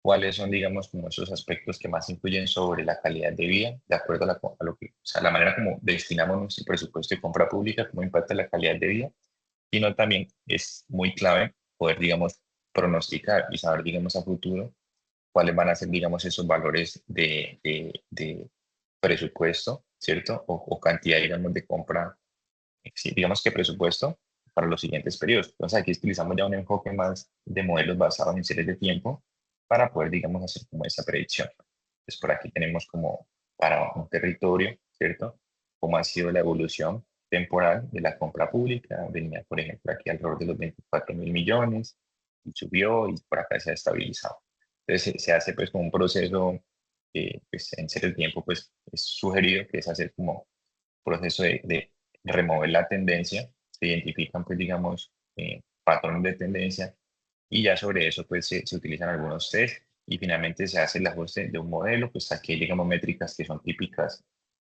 cuáles son, digamos, como esos aspectos que más influyen sobre la calidad de vida, de acuerdo a lo que, o sea, la manera como destinamos nuestro presupuesto de compra pública, cómo impacta la calidad de vida, sino también es muy clave poder, digamos, pronosticar y saber, digamos, a futuro cuáles van a ser, digamos, esos valores de presupuesto, ¿cierto? O cantidad, digamos, de compra, sí, digamos que presupuesto para los siguientes periodos. Entonces aquí utilizamos ya un enfoque más de modelos basados en series de tiempo para poder, digamos, hacer como esa predicción. Entonces por aquí tenemos como para un territorio, ¿cierto? Cómo ha sido la evolución temporal de la compra pública. Venía, por ejemplo, aquí alrededor de los 24.000 millones y subió y por acá se ha estabilizado. Entonces se hace pues como un proceso que pues, en serie de tiempo pues es sugerido, que es hacer como proceso de remover la tendencia, se identifican, pues, digamos, patrones de tendencia y ya sobre eso, pues, se utilizan algunos test y finalmente se hace el ajuste de un modelo, pues aquí hay, digamos, métricas que son típicas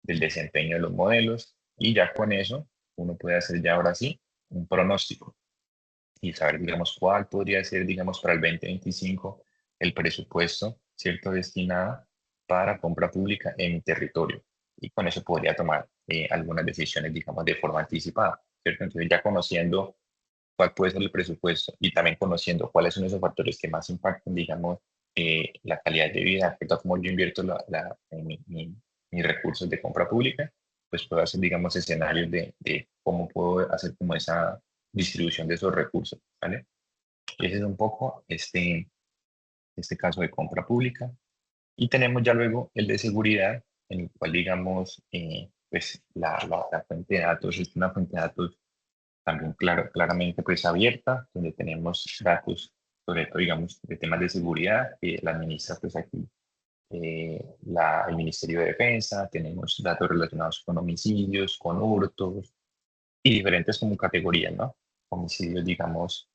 del desempeño de los modelos y ya con eso uno puede hacer ya ahora sí un pronóstico y saber, digamos, cuál podría ser, digamos, para el 2025 el presupuesto, ¿cierto?, destinado para compra pública en mi territorio. Y con eso podría tomar algunas decisiones, digamos, de forma anticipada, ¿cierto? Entonces, ya conociendo cuál puede ser el presupuesto y también conociendo cuáles son esos factores que más impactan, digamos, la calidad de vida, ¿cierto? Cómo yo invierto mis recursos de compra pública, pues puedo hacer, digamos, escenarios de cómo puedo hacer como esa distribución de esos recursos, ¿vale? Y ese es un poco este caso de compra pública. Y tenemos ya luego el de seguridad, en el cual, digamos, pues la fuente de datos es una fuente de datos también claramente pues abierta, donde tenemos datos sobre todo, digamos, de temas de seguridad, que la administra pues aquí el Ministerio de Defensa, tenemos datos relacionados con homicidios, con hurtos y diferentes como categorías, ¿no? Homicidios, digamos,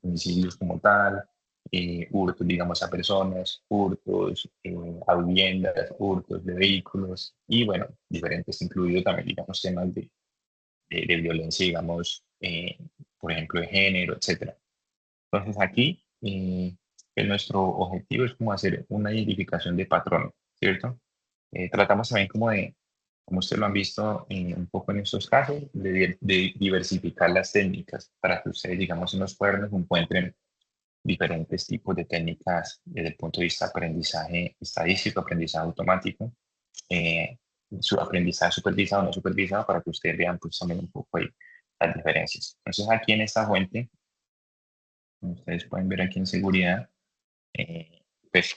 homicidios como tal, hurtos, digamos, a personas, hurtos a viviendas, hurtos de vehículos y, bueno, diferentes, incluido también, digamos, temas de violencia, digamos, por ejemplo, de género, etcétera. Entonces aquí, nuestro objetivo es como hacer una identificación de patrón, ¿cierto? Tratamos también como de, como ustedes lo han visto un poco en estos casos, de diversificar las técnicas para que ustedes, digamos, en los cuadernos encuentren diferentes tipos de técnicas desde el punto de vista de aprendizaje estadístico, aprendizaje automático, eh, su aprendizaje supervisado o no supervisado, para que ustedes vean pues también un poco ahí las diferencias. Entonces aquí en esta fuente, como ustedes pueden ver aquí en seguridad, eh, pues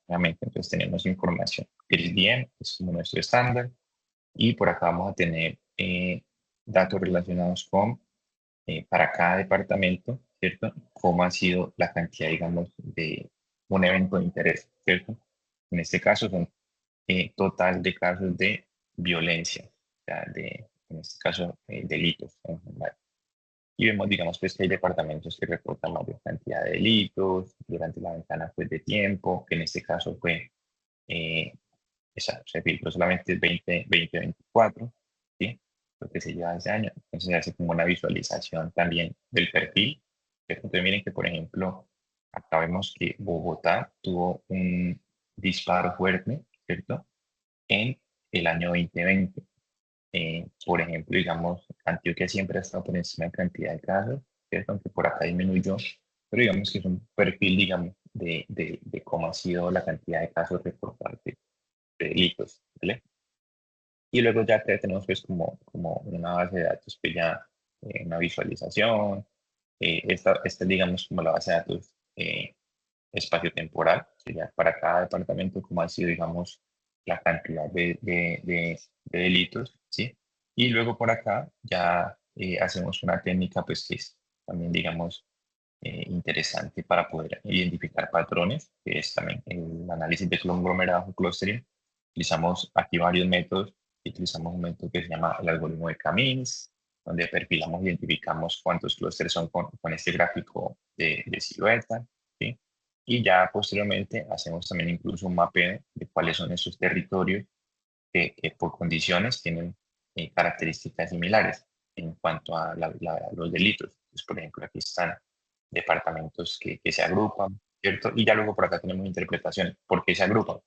obviamente entonces tenemos información. El bien es como nuestro estándar, Y por acá vamos a tener datos relacionados con, para cada departamento, ¿cierto? Cómo ha sido la cantidad, digamos, de un evento de interés, ¿cierto? En este caso son total de casos de violencia, o sea, en este caso, delitos en general. Y vemos, digamos, pues que hay departamentos que reportan mayor cantidad de delitos durante la ventana pues, de tiempo, que en este caso fue, se filtró solamente el 2024, ¿sí? Lo que se lleva ese año. Entonces se hace como una visualización también del perfil. Entonces miren que, por ejemplo, acá vemos que Bogotá tuvo un disparo fuerte, ¿cierto? En el año 2020. Por ejemplo, digamos, Antioquia siempre ha estado por encima en cantidad de casos, ¿cierto? Aunque por acá disminuyó, pero digamos que es un perfil, digamos, de cómo ha sido la cantidad de casos reportados de delitos, ¿vale? Y luego ya que tenemos pues como una base de datos, pues ya una visualización, esta digamos como la base de datos espacio-temporal, que ya para cada departamento como ha sido, digamos, la cantidad de delitos, ¿sí? Y luego por acá ya hacemos una técnica, pues, que es también, digamos, interesante para poder identificar patrones, que es también el análisis de conglomerado o clustering. Utilizamos aquí varios métodos. Utilizamos un método que se llama el algoritmo de Camins, donde perfilamos, identificamos cuántos clústeres son con este gráfico de silueta, ¿sí? Y ya posteriormente hacemos también incluso un mapeo de cuáles son esos territorios que por condiciones tienen características similares en cuanto a los delitos. Entonces, por ejemplo, aquí están departamentos que se agrupan, ¿cierto? Y ya luego por acá tenemos interpretaciones. ¿Por qué se agrupan?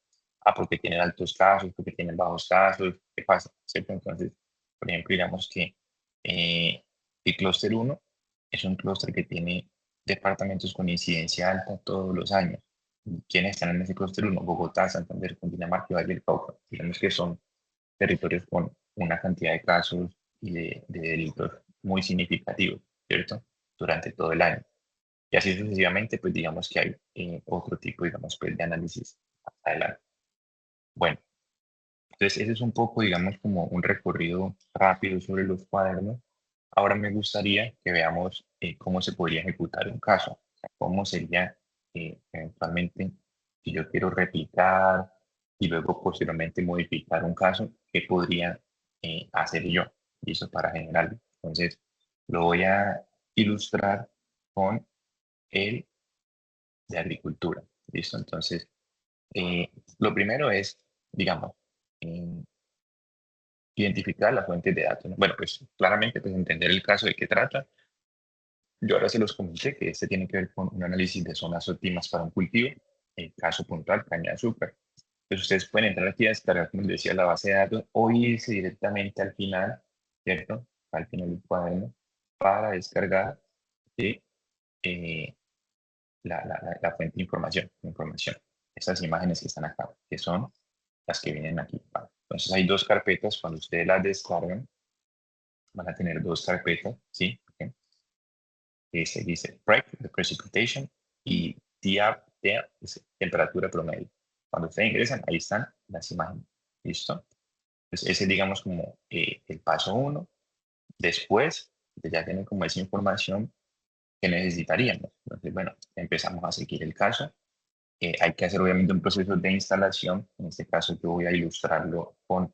Ah, porque tienen altos casos, porque tienen bajos casos, ¿qué pasa? ¿Cierto? Entonces, por ejemplo, digamos que el clúster 1 es un clúster que tiene departamentos con incidencia alta todos los años. ¿Quiénes están en ese clúster 1? Bogotá, Santander, Cundinamarca y Valle del Cauca. Digamos que son territorios con una cantidad de casos y de delitos muy significativos, ¿cierto? Durante todo el año. Y así sucesivamente, pues digamos que hay otro tipo, digamos, pues de análisis más adelante. Bueno, entonces ese es un poco, digamos, como un recorrido rápido sobre los cuadernos. Ahora me gustaría que veamos cómo se podría ejecutar un caso, o sea, cómo sería eventualmente si yo quiero replicar y luego posteriormente modificar un caso, ¿qué podría hacer yo? Y eso para generarlo. Entonces, lo voy a ilustrar con el de agricultura. ¿Listo? Entonces, lo primero es, digamos, eh, identificar las fuentes de datos, ¿no? Bueno, pues claramente pues entender el caso de qué trata. Yo ahora se los comenté que este tiene que ver con un análisis de zonas óptimas para un cultivo, el caso puntual, caña de azúcar. Entonces ustedes pueden entrar aquí a descargar, como les decía, la base de datos o irse directamente al final, ¿cierto? Al final del cuaderno para descargar ¿sí? eh, la fuente de información. Estas imágenes que están acá, que son las que vienen aquí. ¿Vale? Entonces hay dos carpetas, cuando ustedes las descargan, van a tener dos carpetas, ¿sí? Okay. Dice the precipitation y TR es temperatura promedio. Cuando ustedes ingresan, ahí están las imágenes. ¿Listo? Entonces ese digamos como el paso 1. Después, ya tienen como esa información que necesitaríamos. Entonces, bueno, empezamos a seguir el caso. Hay que hacer obviamente un proceso de instalación. En este caso yo voy a ilustrarlo con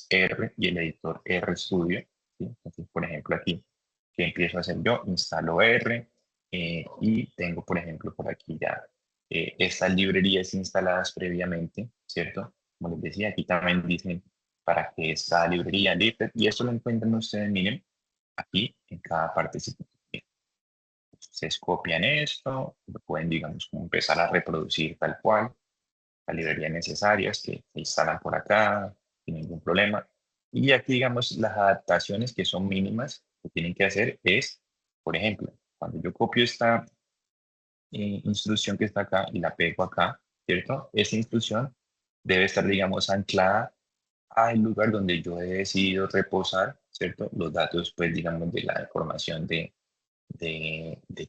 R y el editor RStudio. ¿Sí? Entonces, por ejemplo, aquí, que empiezo a hacer yo? Instalo R y tengo, por ejemplo, por aquí ya estas librerías instaladas previamente, ¿cierto? Como les decía, aquí también dicen para que esta librería, y esto lo encuentran ustedes, miren, aquí en cada parte. Ustedes copian esto, lo pueden, digamos, como empezar a reproducir tal cual, las librerías necesarias que se instalan por acá, sin ningún problema. Y aquí, digamos, las adaptaciones que son mínimas que tienen que hacer es, por ejemplo, cuando yo copio esta instrucción que está acá y la pego acá, ¿cierto? Esa instrucción debe estar, digamos, anclada al lugar donde yo he decidido reposar, ¿cierto? Los datos, pues, digamos, de la información de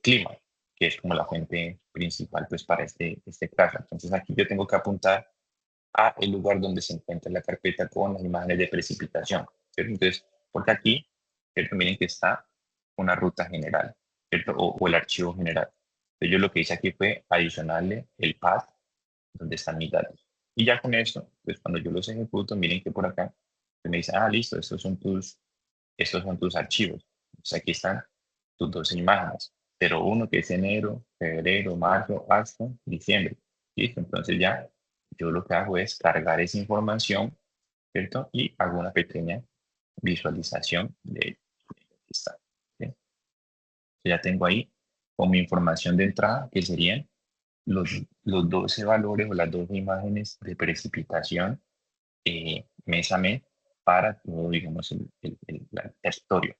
clima, que es como la fuente principal pues para este caso. Entonces aquí yo tengo que apuntar a el lugar donde se encuentra la carpeta con las imágenes de precipitación, ¿cierto? Entonces, porque aquí, ¿cierto? Miren que está una ruta general, ¿cierto? O el archivo general. Entonces, yo lo que hice aquí fue adicionarle el path donde están mis datos. Y ya con esto, pues cuando yo los ejecuto, miren que por acá me dice, ah, listo, estos son tus archivos. Entonces aquí están tus 12 imágenes. 01, que es enero, febrero, marzo, hasta diciembre. ¿Listo? Entonces ya yo lo que hago es cargar esa información, ¿cierto? Y hago una pequeña visualización de esta. ¿Sí? Ya tengo ahí con mi información de entrada, que serían los 12 valores o las 12 imágenes de precipitación mes a mes para todo, digamos, el territorio.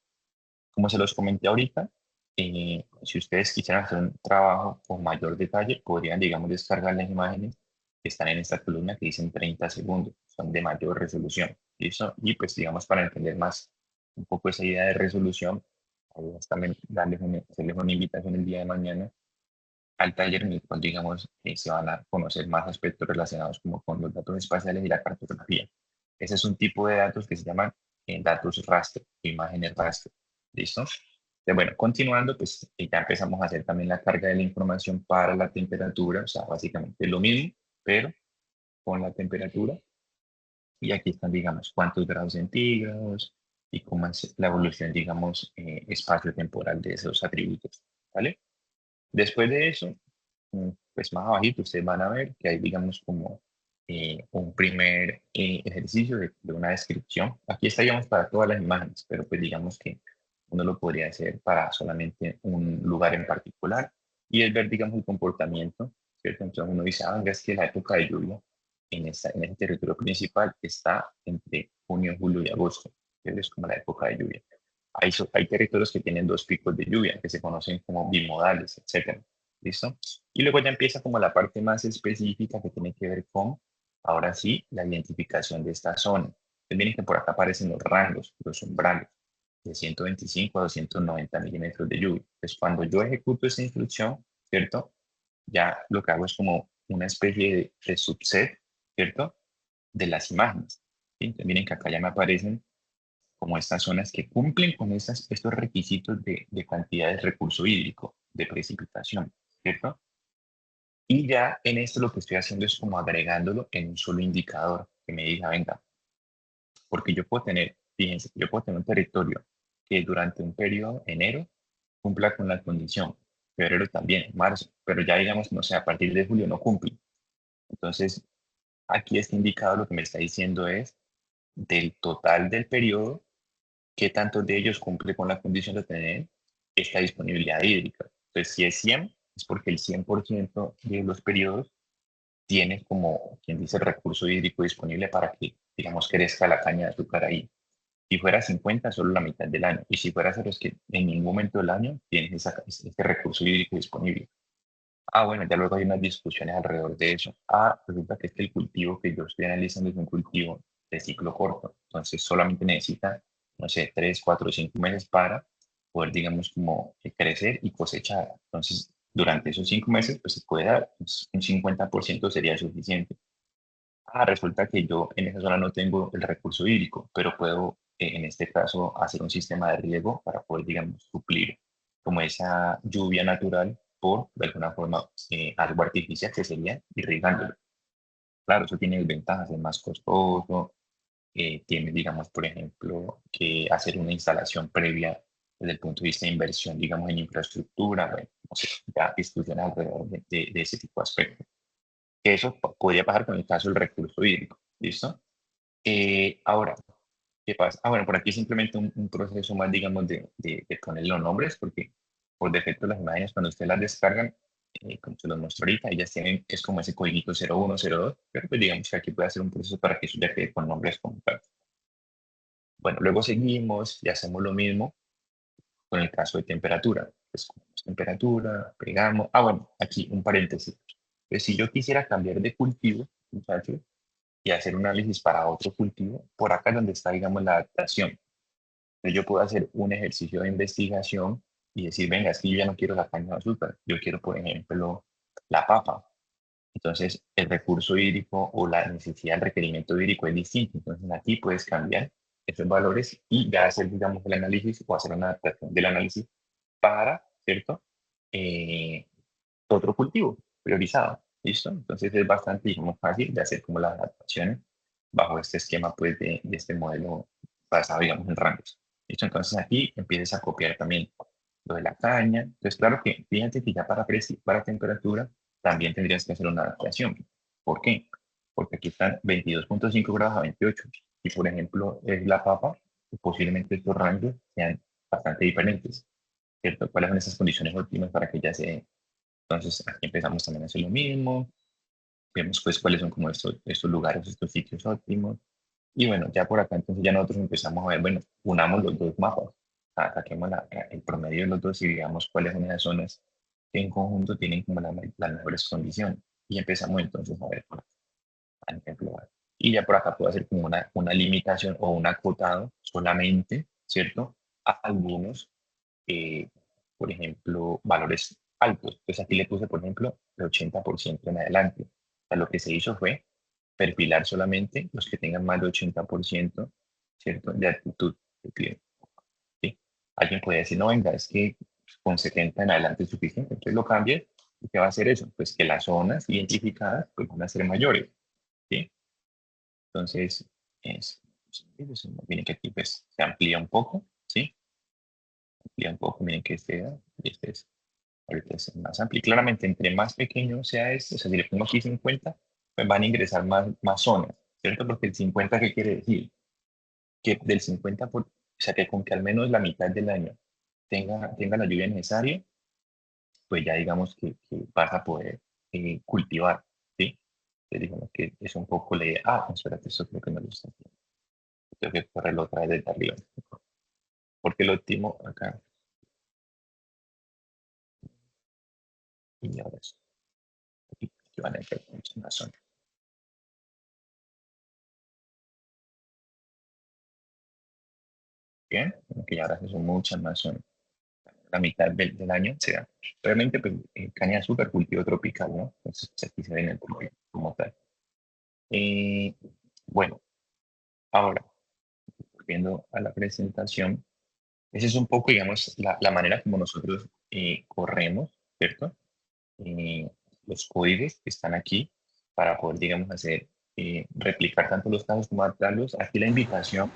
Como se los comenté ahorita, si ustedes quisieran hacer un trabajo con mayor detalle, podrían, digamos, descargar las imágenes que están en esta columna que dicen 30 segundos, son de mayor resolución. ¿Listo? Y pues, digamos, para entender más un poco esa idea de resolución, también hacerles una invitación el día de mañana al taller en el cual, digamos, se van a conocer más aspectos relacionados como con los datos espaciales y la cartografía. Ese es un tipo de datos que se llaman datos raster, imágenes raster. ¿Listo? Bueno, continuando, pues ya empezamos a hacer también la carga de la información para la temperatura, o sea, básicamente lo mismo, pero con la temperatura. Y aquí están, digamos, cuántos grados centígrados y cómo es la evolución, digamos, espacio-temporal de esos atributos. ¿Vale? Después de eso, pues más abajito ustedes van a ver que hay, digamos, como un primer ejercicio de una descripción. Aquí estaríamos para todas las imágenes, pero pues digamos que uno lo podría hacer para solamente un lugar en particular y es ver, digamos, el comportamiento, ¿cierto? Entonces uno dice, ah, venga, es que la época de lluvia en este territorio principal está entre junio, julio y agosto, ¿cierto? Es como la época de lluvia. Hay territorios que tienen dos picos de lluvia, que se conocen como bimodales, etcétera. ¿Listo? Y luego ya empieza como la parte más específica que tiene que ver con, ahora sí, la identificación de esta zona. Entonces miren que por acá aparecen los rangos, los umbrales, de 125 a 290 milímetros de lluvia. Entonces cuando yo ejecuto esta instrucción, ¿cierto? Ya lo que hago es como una especie de subset, ¿cierto? De las imágenes. ¿Sí? Entonces miren que acá ya me aparecen como estas zonas que cumplen con estos requisitos de cantidad de recurso hídrico, de precipitación, ¿cierto? Y ya en esto lo que estoy haciendo es como agregándolo en un solo indicador que me diga, venga, porque yo puedo tener, fíjense, yo puedo tener un territorio que durante un periodo, enero, cumpla con la condición, febrero también, marzo, pero ya digamos, no sé, a partir de julio no cumple. Entonces, aquí este indicador lo que me está diciendo es del total del periodo, qué tantos de ellos cumple con la condición de tener esta disponibilidad hídrica. Entonces, si es 100, es porque el 100% de los periodos tiene como, quien dice, el recurso hídrico disponible para que, digamos, crezca la caña de azúcar ahí. Si fuera 50, solo la mitad del año. Y si fuera 0, es que en ningún momento del año tienes ese recurso hídrico disponible. Ah, bueno, ya luego hay unas discusiones alrededor de eso. Ah, resulta que es que el cultivo que yo estoy analizando es un cultivo de ciclo corto. Entonces solamente necesita, no sé, 3, 4, 5 meses para poder, digamos, como crecer y cosechar. Entonces, durante esos 5 meses, pues se puede dar, pues, un 50% sería suficiente. Ah, resulta que yo en esa zona no tengo el recurso hídrico, pero puedo, en este caso, hacer un sistema de riego para poder, digamos, suplir como esa lluvia natural por, de alguna forma, algo artificial que sería irrigándolo. Claro, eso tiene desventajas, es más costoso, tiene, digamos, por ejemplo, que hacer una instalación previa desde el punto de vista de inversión, digamos, en infraestructura, bueno, no sé, ya discusiones alrededor de ese tipo de aspectos. Que eso podría pasar con el caso del recurso hídrico, ¿listo? Ahora, ¿qué pasa? Ah, bueno, por aquí simplemente un proceso más, digamos, de poner los nombres, porque por defecto las imágenes cuando ustedes las descargan, como se los muestro ahorita, ellas tienen, es como ese código 01, 02, pero pues digamos que aquí puede hacer un proceso para que eso ya quede con nombres como tal. Bueno, luego seguimos y hacemos lo mismo con el caso de temperatura. Pues temperatura, pegamos. Ah, bueno, aquí un paréntesis. Pues si yo quisiera cambiar de cultivo, muchachos, y hacer un análisis para otro cultivo, por acá es donde está, digamos, la adaptación. Entonces yo puedo hacer un ejercicio de investigación y decir, venga, es que yo ya no quiero la caña de azúcar, yo quiero, por ejemplo, la papa. Entonces, el recurso hídrico o la necesidad, el requerimiento hídrico es distinto. Entonces, aquí puedes cambiar esos valores y ya hacer, digamos, el análisis o hacer una adaptación del análisis para, ¿cierto? Eh, otro cultivo priorizado, ¿listo? Entonces, es bastante, digamos, fácil de hacer como las adaptaciones bajo este esquema, pues, de este modelo basado, digamos, en rangos. ¿Listo? Entonces, aquí empiezas a copiar también lo de la caña. Entonces, claro que fíjate que ya para temperatura también tendrías que hacer una adaptación. ¿Por qué? Porque aquí están 22.5 grados a 28. Y, por ejemplo, es la papa, posiblemente estos rangos sean bastante diferentes, ¿cierto? ¿Cuáles son esas condiciones óptimas para que ya se... Entonces, aquí empezamos también a hacer lo mismo. Vemos, pues, cuáles son como estos lugares, estos sitios óptimos. Y bueno, ya por acá entonces ya nosotros empezamos a ver, bueno, unamos los dos mapas, saquemos el promedio de los dos y digamos cuáles son esas zonas que en conjunto tienen como las mejores condiciones. Y empezamos entonces a ver, por ejemplo, y ya por acá puedo hacer como una limitación o un acotado solamente, ¿cierto? A algunos, eh, por ejemplo, valores altos. Entonces aquí le puse, por ejemplo, el 80% en adelante. O sea, lo que se hizo fue perfilar solamente los que tengan más de 80%, ¿cierto? De actitud de cliente, ¿sí? Alguien puede decir, no, venga, es que con 70 en adelante es suficiente. Entonces lo cambias y ¿qué va a hacer eso? Pues que las zonas identificadas pues, van a ser mayores, ¿sí? Entonces, miren que aquí pues se amplía un poco, ¿sí? Amplía un poco, miren que este es, ahorita es más amplio. Y claramente, entre más pequeño sea este, o sea, si le pongo aquí 50, pues van a ingresar más zonas, ¿cierto? Porque el 50, ¿qué quiere decir? Que del 50, o sea, que con que al menos la mitad del año tenga la lluvia necesaria, pues ya digamos que vas a poder cultivar, ¿sí? Entonces, digamos que es un poco la idea. Ah, no, espérate, eso creo que no lo está haciendo. Tengo que correrlo otra vez desde arriba. Porque lo último acá, y ahora es, aquí van a entrar en una zona. Bien, que ya ahora sí son muchas más zonas. La mitad del año se da. Realmente, pues, caña de azúcar, cultivo tropical, ¿no? Entonces, pues, aquí se ven el como tal. Eh, bueno, ahora, volviendo a la presentación, esa es un poco, digamos, la manera como nosotros corremos, ¿cierto? Eh, los códigos que están aquí para poder, digamos, hacer, replicar tanto los casos como adaptarlos. Aquí la invitación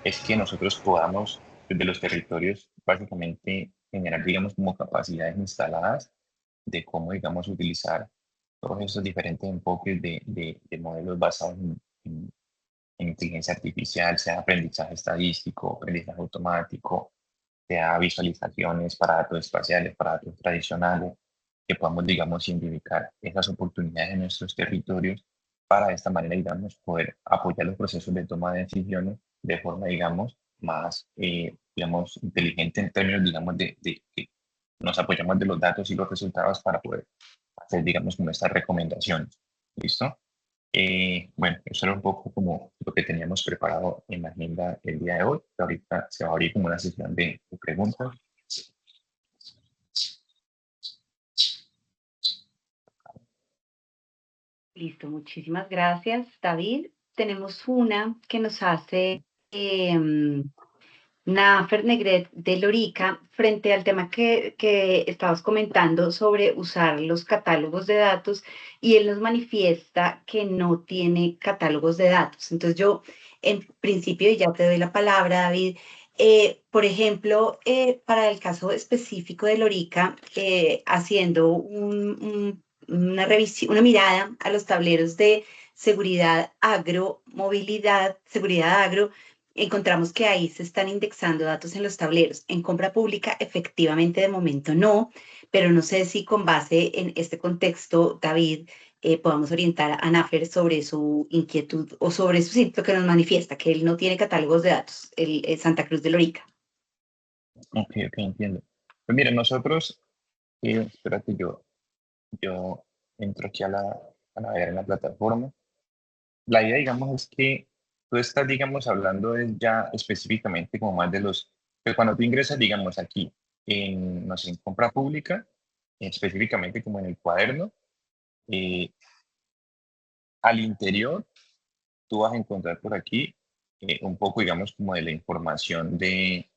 es que nosotros podamos, desde los territorios, básicamente generar, digamos, como capacidades instaladas de cómo, digamos, utilizar todos estos diferentes enfoques de modelos basados en inteligencia artificial, sea aprendizaje estadístico, aprendizaje automático, sea visualizaciones para datos espaciales, para datos tradicionales, que podamos, digamos, identificar esas oportunidades en nuestros territorios para de esta manera, digamos, poder apoyar los procesos de toma de decisiones de forma, digamos, más, digamos, inteligente en términos, digamos, de que nos apoyamos de los datos y los resultados para poder hacer, digamos, como estas recomendaciones. ¿Listo? Bueno, eso era un poco como lo que teníamos preparado en la agenda el día de hoy. Ahorita se va a abrir como una sesión de preguntas. Listo, muchísimas gracias, David. Tenemos una que nos hace Nafer Negret de Lorica frente al tema que estabas comentando sobre usar los catálogos de datos y él nos manifiesta que no tiene catálogos de datos. Entonces yo, en principio, y ya te doy la palabra, David, por ejemplo, para el caso específico de Lorica, haciendo una revisión, una mirada a los tableros de seguridad agro, movilidad, seguridad agro, encontramos que ahí se están indexando datos en los tableros. En compra pública, efectivamente, de momento no, pero no sé si con base en este contexto, David, podamos orientar a Nafer sobre su inquietud o sobre su sitio que nos manifiesta, que él no tiene catálogos de datos, el Santa Cruz de Lorica. Ok, ok, entiendo. Pues mira, nosotros, espérate, yo entro aquí a navegar en la plataforma. La idea, digamos, es que tú estás, digamos, hablando ya específicamente como más de pues cuando tú ingresas, digamos, aquí en, no sé, en compra pública, específicamente como en el cuaderno, Eh, Al interior, tú vas a encontrar por aquí un poco, digamos, como de la información de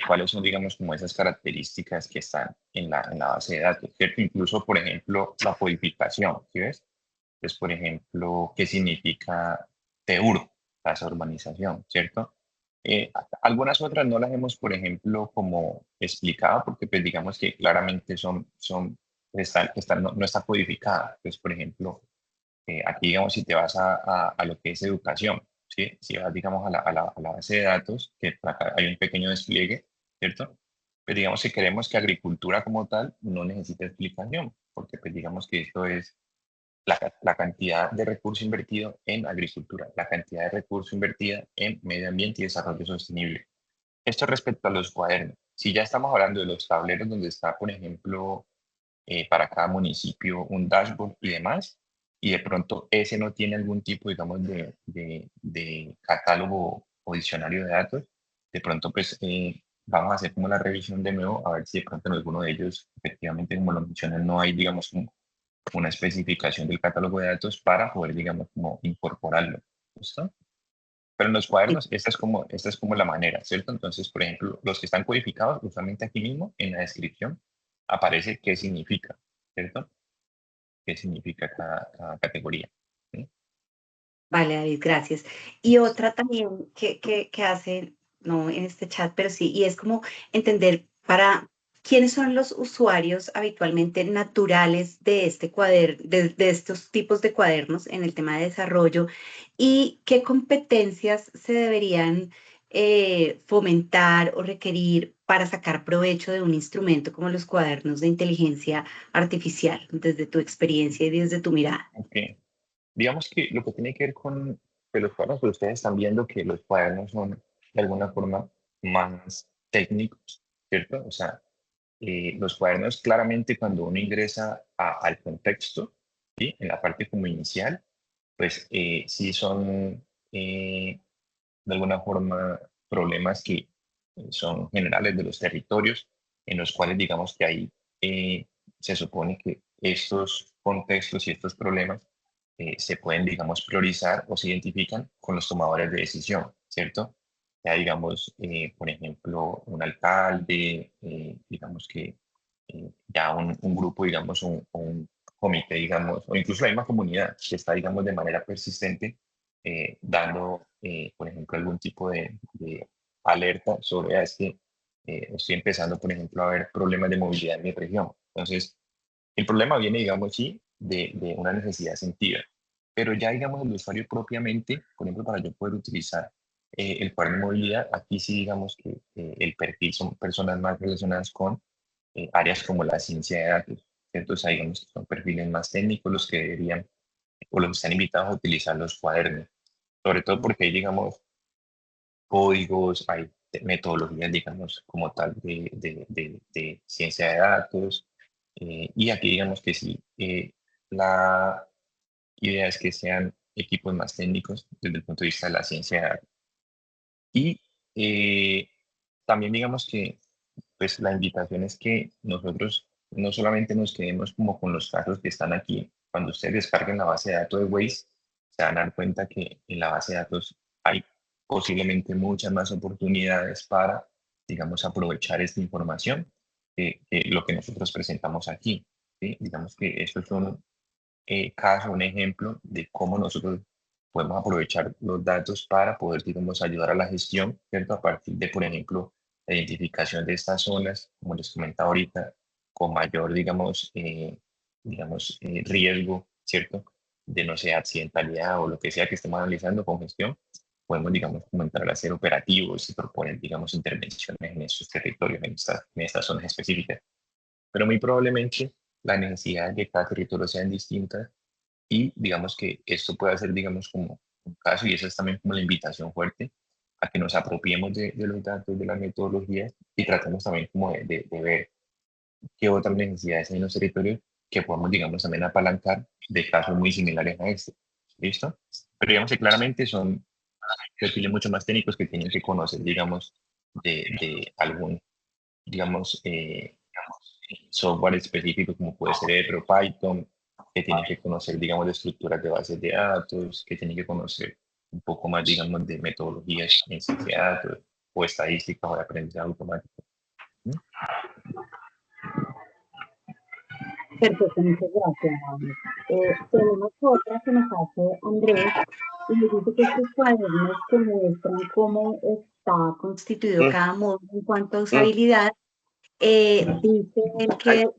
cuáles son, digamos, como esas características que están en la base de datos, ¿cierto? Incluso, por ejemplo, la codificación, ¿sí ves? Pues, por ejemplo, ¿qué significa TEUR, tasa de urbanización, ¿cierto? Algunas otras no las hemos, por ejemplo, como explicado, porque pues digamos que claramente no está codificada. Pues, por ejemplo, aquí, digamos, si te vas a lo que es educación, ¿sí? Si vas, digamos, a la base de datos, que por acá hay un pequeño despliegue, ¿cierto? Pero digamos que queremos que agricultura como tal no necesite explicación, porque pues digamos que esto es la cantidad de recurso invertido en agricultura, la cantidad de recurso invertida en medio ambiente y desarrollo sostenible. Esto respecto a los cuadernos. Si ya estamos hablando de los tableros donde está, por ejemplo, para cada municipio un dashboard y demás, y de pronto ese no tiene algún tipo, digamos, de catálogo o diccionario de datos, de pronto pues vamos a hacer como la revisión de nuevo a ver si de pronto en alguno de ellos, efectivamente, como lo mencionan, no hay, digamos, una especificación del catálogo de datos para poder, digamos, como incorporarlo. ¿Listo? Pero en los cuadernos, esta es como la manera, ¿cierto? Entonces, por ejemplo, los que están codificados, usualmente aquí mismo, en la descripción, aparece qué significa, ¿cierto? ¿Qué significa cada categoría? ¿Sí? Vale, David, gracias. Y otra también que hace, no en este chat, pero sí, y es como entender para quiénes son los usuarios habitualmente naturales de este cuaderno, de estos tipos de cuadernos en el tema de desarrollo y qué competencias se deberían fomentar o requerir para sacar provecho de un instrumento como los cuadernos de inteligencia artificial, desde tu experiencia y desde tu mirada. Ok. Digamos que lo que tiene que ver con que los cuadernos, pues ustedes están viendo que los cuadernos son de alguna forma más técnicos, ¿cierto? O sea, los cuadernos claramente cuando uno ingresa al contexto, ¿sí? En la parte como inicial, pues sí son de alguna forma problemas que son generales de los territorios, en los cuales digamos que ahí se supone que estos contextos y estos problemas se pueden, digamos, priorizar o se identifican con los tomadores de decisión, ¿cierto? Ya digamos, por ejemplo, un alcalde, digamos que ya un grupo, digamos, un comité, digamos, o incluso la misma comunidad que está, digamos, de manera persistente dando, por ejemplo, algún tipo de alerta sobre, es que estoy empezando, por ejemplo, a ver problemas de movilidad en mi región. Entonces, el problema viene, digamos, sí, de una necesidad sentida, pero ya, digamos, el usuario propiamente, por ejemplo, para yo poder utilizar el cuaderno de movilidad, aquí sí, digamos que el perfil son personas más relacionadas con áreas como la ciencia de datos. Entonces, ahí, digamos, que son perfiles más técnicos los que deberían o los que están invitados a utilizar los cuadernos, sobre todo porque hay, digamos, códigos, hay metodologías, digamos, como tal de ciencia de datos, y aquí digamos que sí, la idea es que sean equipos más técnicos desde el punto de vista de la ciencia de datos. Y también digamos que pues la invitación es que nosotros no solamente nos quedemos como con los casos que están aquí. Cuando ustedes descarguen la base de datos de Waze, se van a dar cuenta que en la base de datos hay posiblemente muchas más oportunidades para, digamos, aprovechar esta información que lo que nosotros presentamos aquí. ¿Sí? Digamos que esto es un caso, un ejemplo de cómo nosotros podemos aprovechar los datos para poder, digamos, ayudar a la gestión, ¿cierto? A partir de, por ejemplo, la identificación de estas zonas, como les comentaba ahorita, con mayor, digamos, riesgo, ¿cierto? De, no sé, accidentalidad o lo que sea que estemos analizando con gestión, podemos, digamos, comenzar a hacer operativos y proponer, digamos, intervenciones en esos territorios, en estas zonas específicas. Pero muy probablemente las necesidades de cada territorio sean distintas y digamos que esto puede ser, digamos, como un caso, y esa es también como la invitación fuerte, a que nos apropiemos de los datos, de las metodologías y tratemos también como de ver qué otras necesidades hay en los territorios que podemos, digamos, también apalancar de casos muy similares a este. ¿Listo? Pero digamos que claramente son perfiles mucho más técnicos que tienen que conocer, digamos, de algún, digamos, software específico como puede ser R o Python, que tienen que conocer, digamos, de estructuras de bases de datos, que tienen que conocer un poco más, digamos, de metodologías en ciencia de datos o estadísticas o de aprendizaje automático. ¿Mm? Perfecto, muchas gracias, Javier. Tenemos otra que nos hace Andrés y nos dice que estos cuadernos que muestran cómo está constituido cada módulo en cuanto a usabilidad, dicen que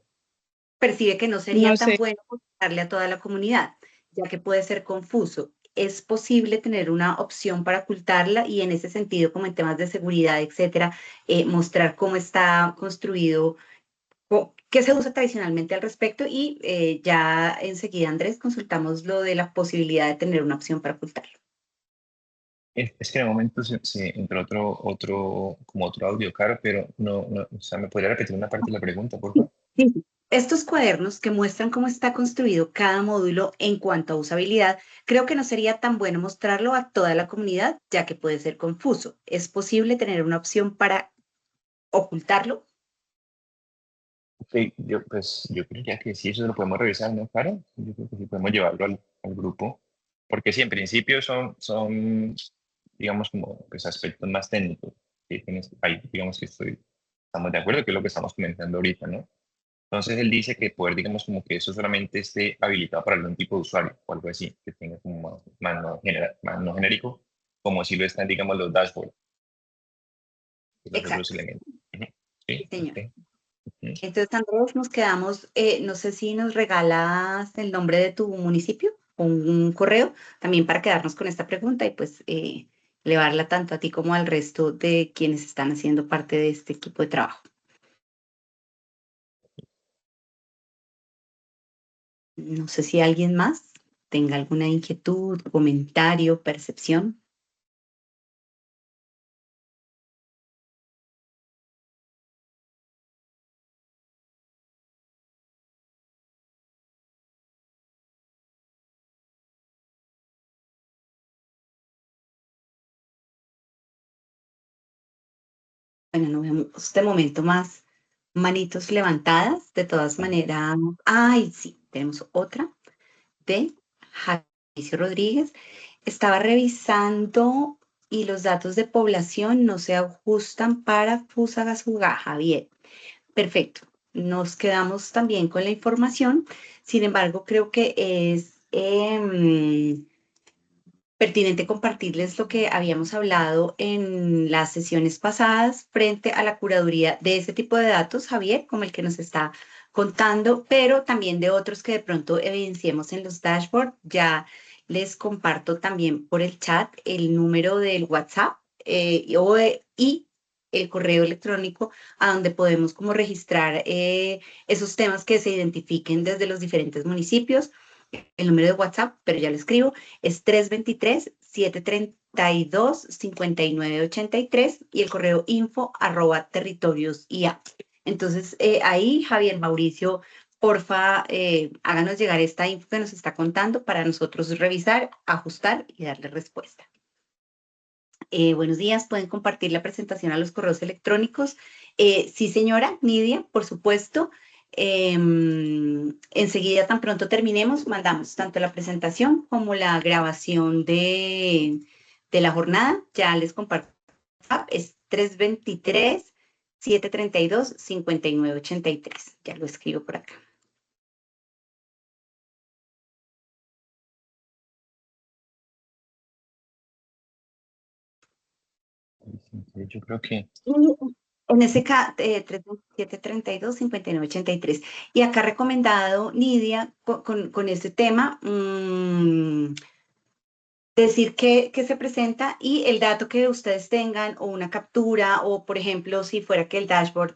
percibe que no sería No tan sé, bueno darle a toda la comunidad, ya que puede ser confuso. Es posible tener una opción para ocultarla y en ese sentido, como en temas de seguridad, etcétera, mostrar cómo está construido, qué se usa tradicionalmente al respecto y ya enseguida, Andrés, consultamos lo de la posibilidad de tener una opción para ocultarlo. Es que en el momento se entró como otro audio, Caro, pero no, o sea, ¿me podría repetir una parte de la pregunta, por favor? Sí, sí. Estos cuadernos que muestran cómo está construido cada módulo en cuanto a usabilidad, creo que no sería tan bueno mostrarlo a toda la comunidad, ya que puede ser confuso. ¿Es posible tener una opción para ocultarlo? Ok, yo creería que sí, eso lo podemos revisar, ¿no, Caro? Yo creo que sí podemos llevarlo al grupo, porque sí, en principio son digamos, como pues, aspectos más técnicos. Que ahí, digamos que estamos de acuerdo, que es lo que estamos comentando ahorita, ¿no? Entonces él dice que poder, digamos, como que eso solamente esté habilitado para algún tipo de usuario o algo así, que tenga como más no genérico, como si lo están, digamos, los dashboards, los otros Exacto, elementos. Ujú. sí, Sí, señor. ok. Ujú. Entonces, Andrés, nos quedamos, no sé si nos regalas el nombre de tu municipio o un correo también para quedarnos con esta pregunta y pues elevarla tanto a ti como al resto de quienes están haciendo parte de este equipo de trabajo. No sé si alguien más tenga alguna inquietud, comentario, percepción. Bueno, no vemos de momento más manitos levantadas. De todas maneras, ay, sí, tenemos otra de Javicio Rodríguez. Estaba revisando y los datos de población no se ajustan para Fusagasugá, Javier. Perfecto. Nos quedamos también con la información. Sin embargo, creo que es pertinente compartirles lo que habíamos hablado en las sesiones pasadas frente a la curaduría de ese tipo de datos, Javier, como el que nos está contando, pero también de otros que de pronto evidenciemos en los dashboards. Ya les comparto también por el chat el número del WhatsApp y el correo electrónico a donde podemos como registrar esos temas que se identifiquen desde los diferentes municipios. El número de WhatsApp, pero ya lo escribo, es 323-732-5983 y el correo info@territoriosia. Entonces, ahí, Javier, Mauricio, porfa, háganos llegar esta info que nos está contando para nosotros revisar, ajustar y darle respuesta. Buenos días, pueden compartir la presentación a los correos electrónicos. Sí, señora Nidia, por supuesto. Enseguida, tan pronto terminemos, mandamos tanto la presentación como la grabación de la jornada. Ya les comparto. Es 323-732-5983. Ya lo escribo por acá. Yo creo que Y en ese caso, 327-32-5983. Y acá recomendado, Nidia, con este tema, decir que se presenta y el dato que ustedes tengan o una captura o, por ejemplo, si fuera que el dashboard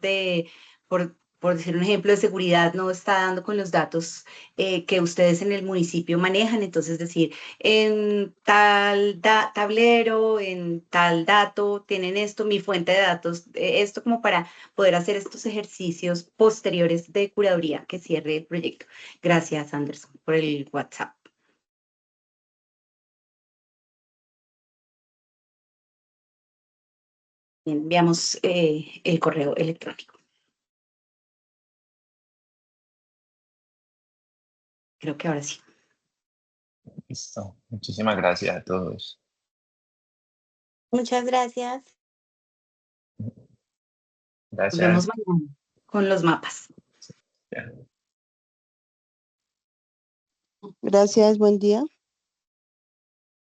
por decir un ejemplo de seguridad, no está dando con los datos que ustedes en el municipio manejan, entonces decir, en tal tablero, en tal dato, tienen esto, mi fuente de datos, esto como para poder hacer estos ejercicios posteriores de curaduría que cierre el proyecto. Gracias, Anderson, por el WhatsApp. Enviamos el correo electrónico. Creo que ahora sí. Listo. Muchísimas gracias a todos. Muchas gracias. Nos vemos Gracias. mañana con los mapas. Ya. Gracias, buen día.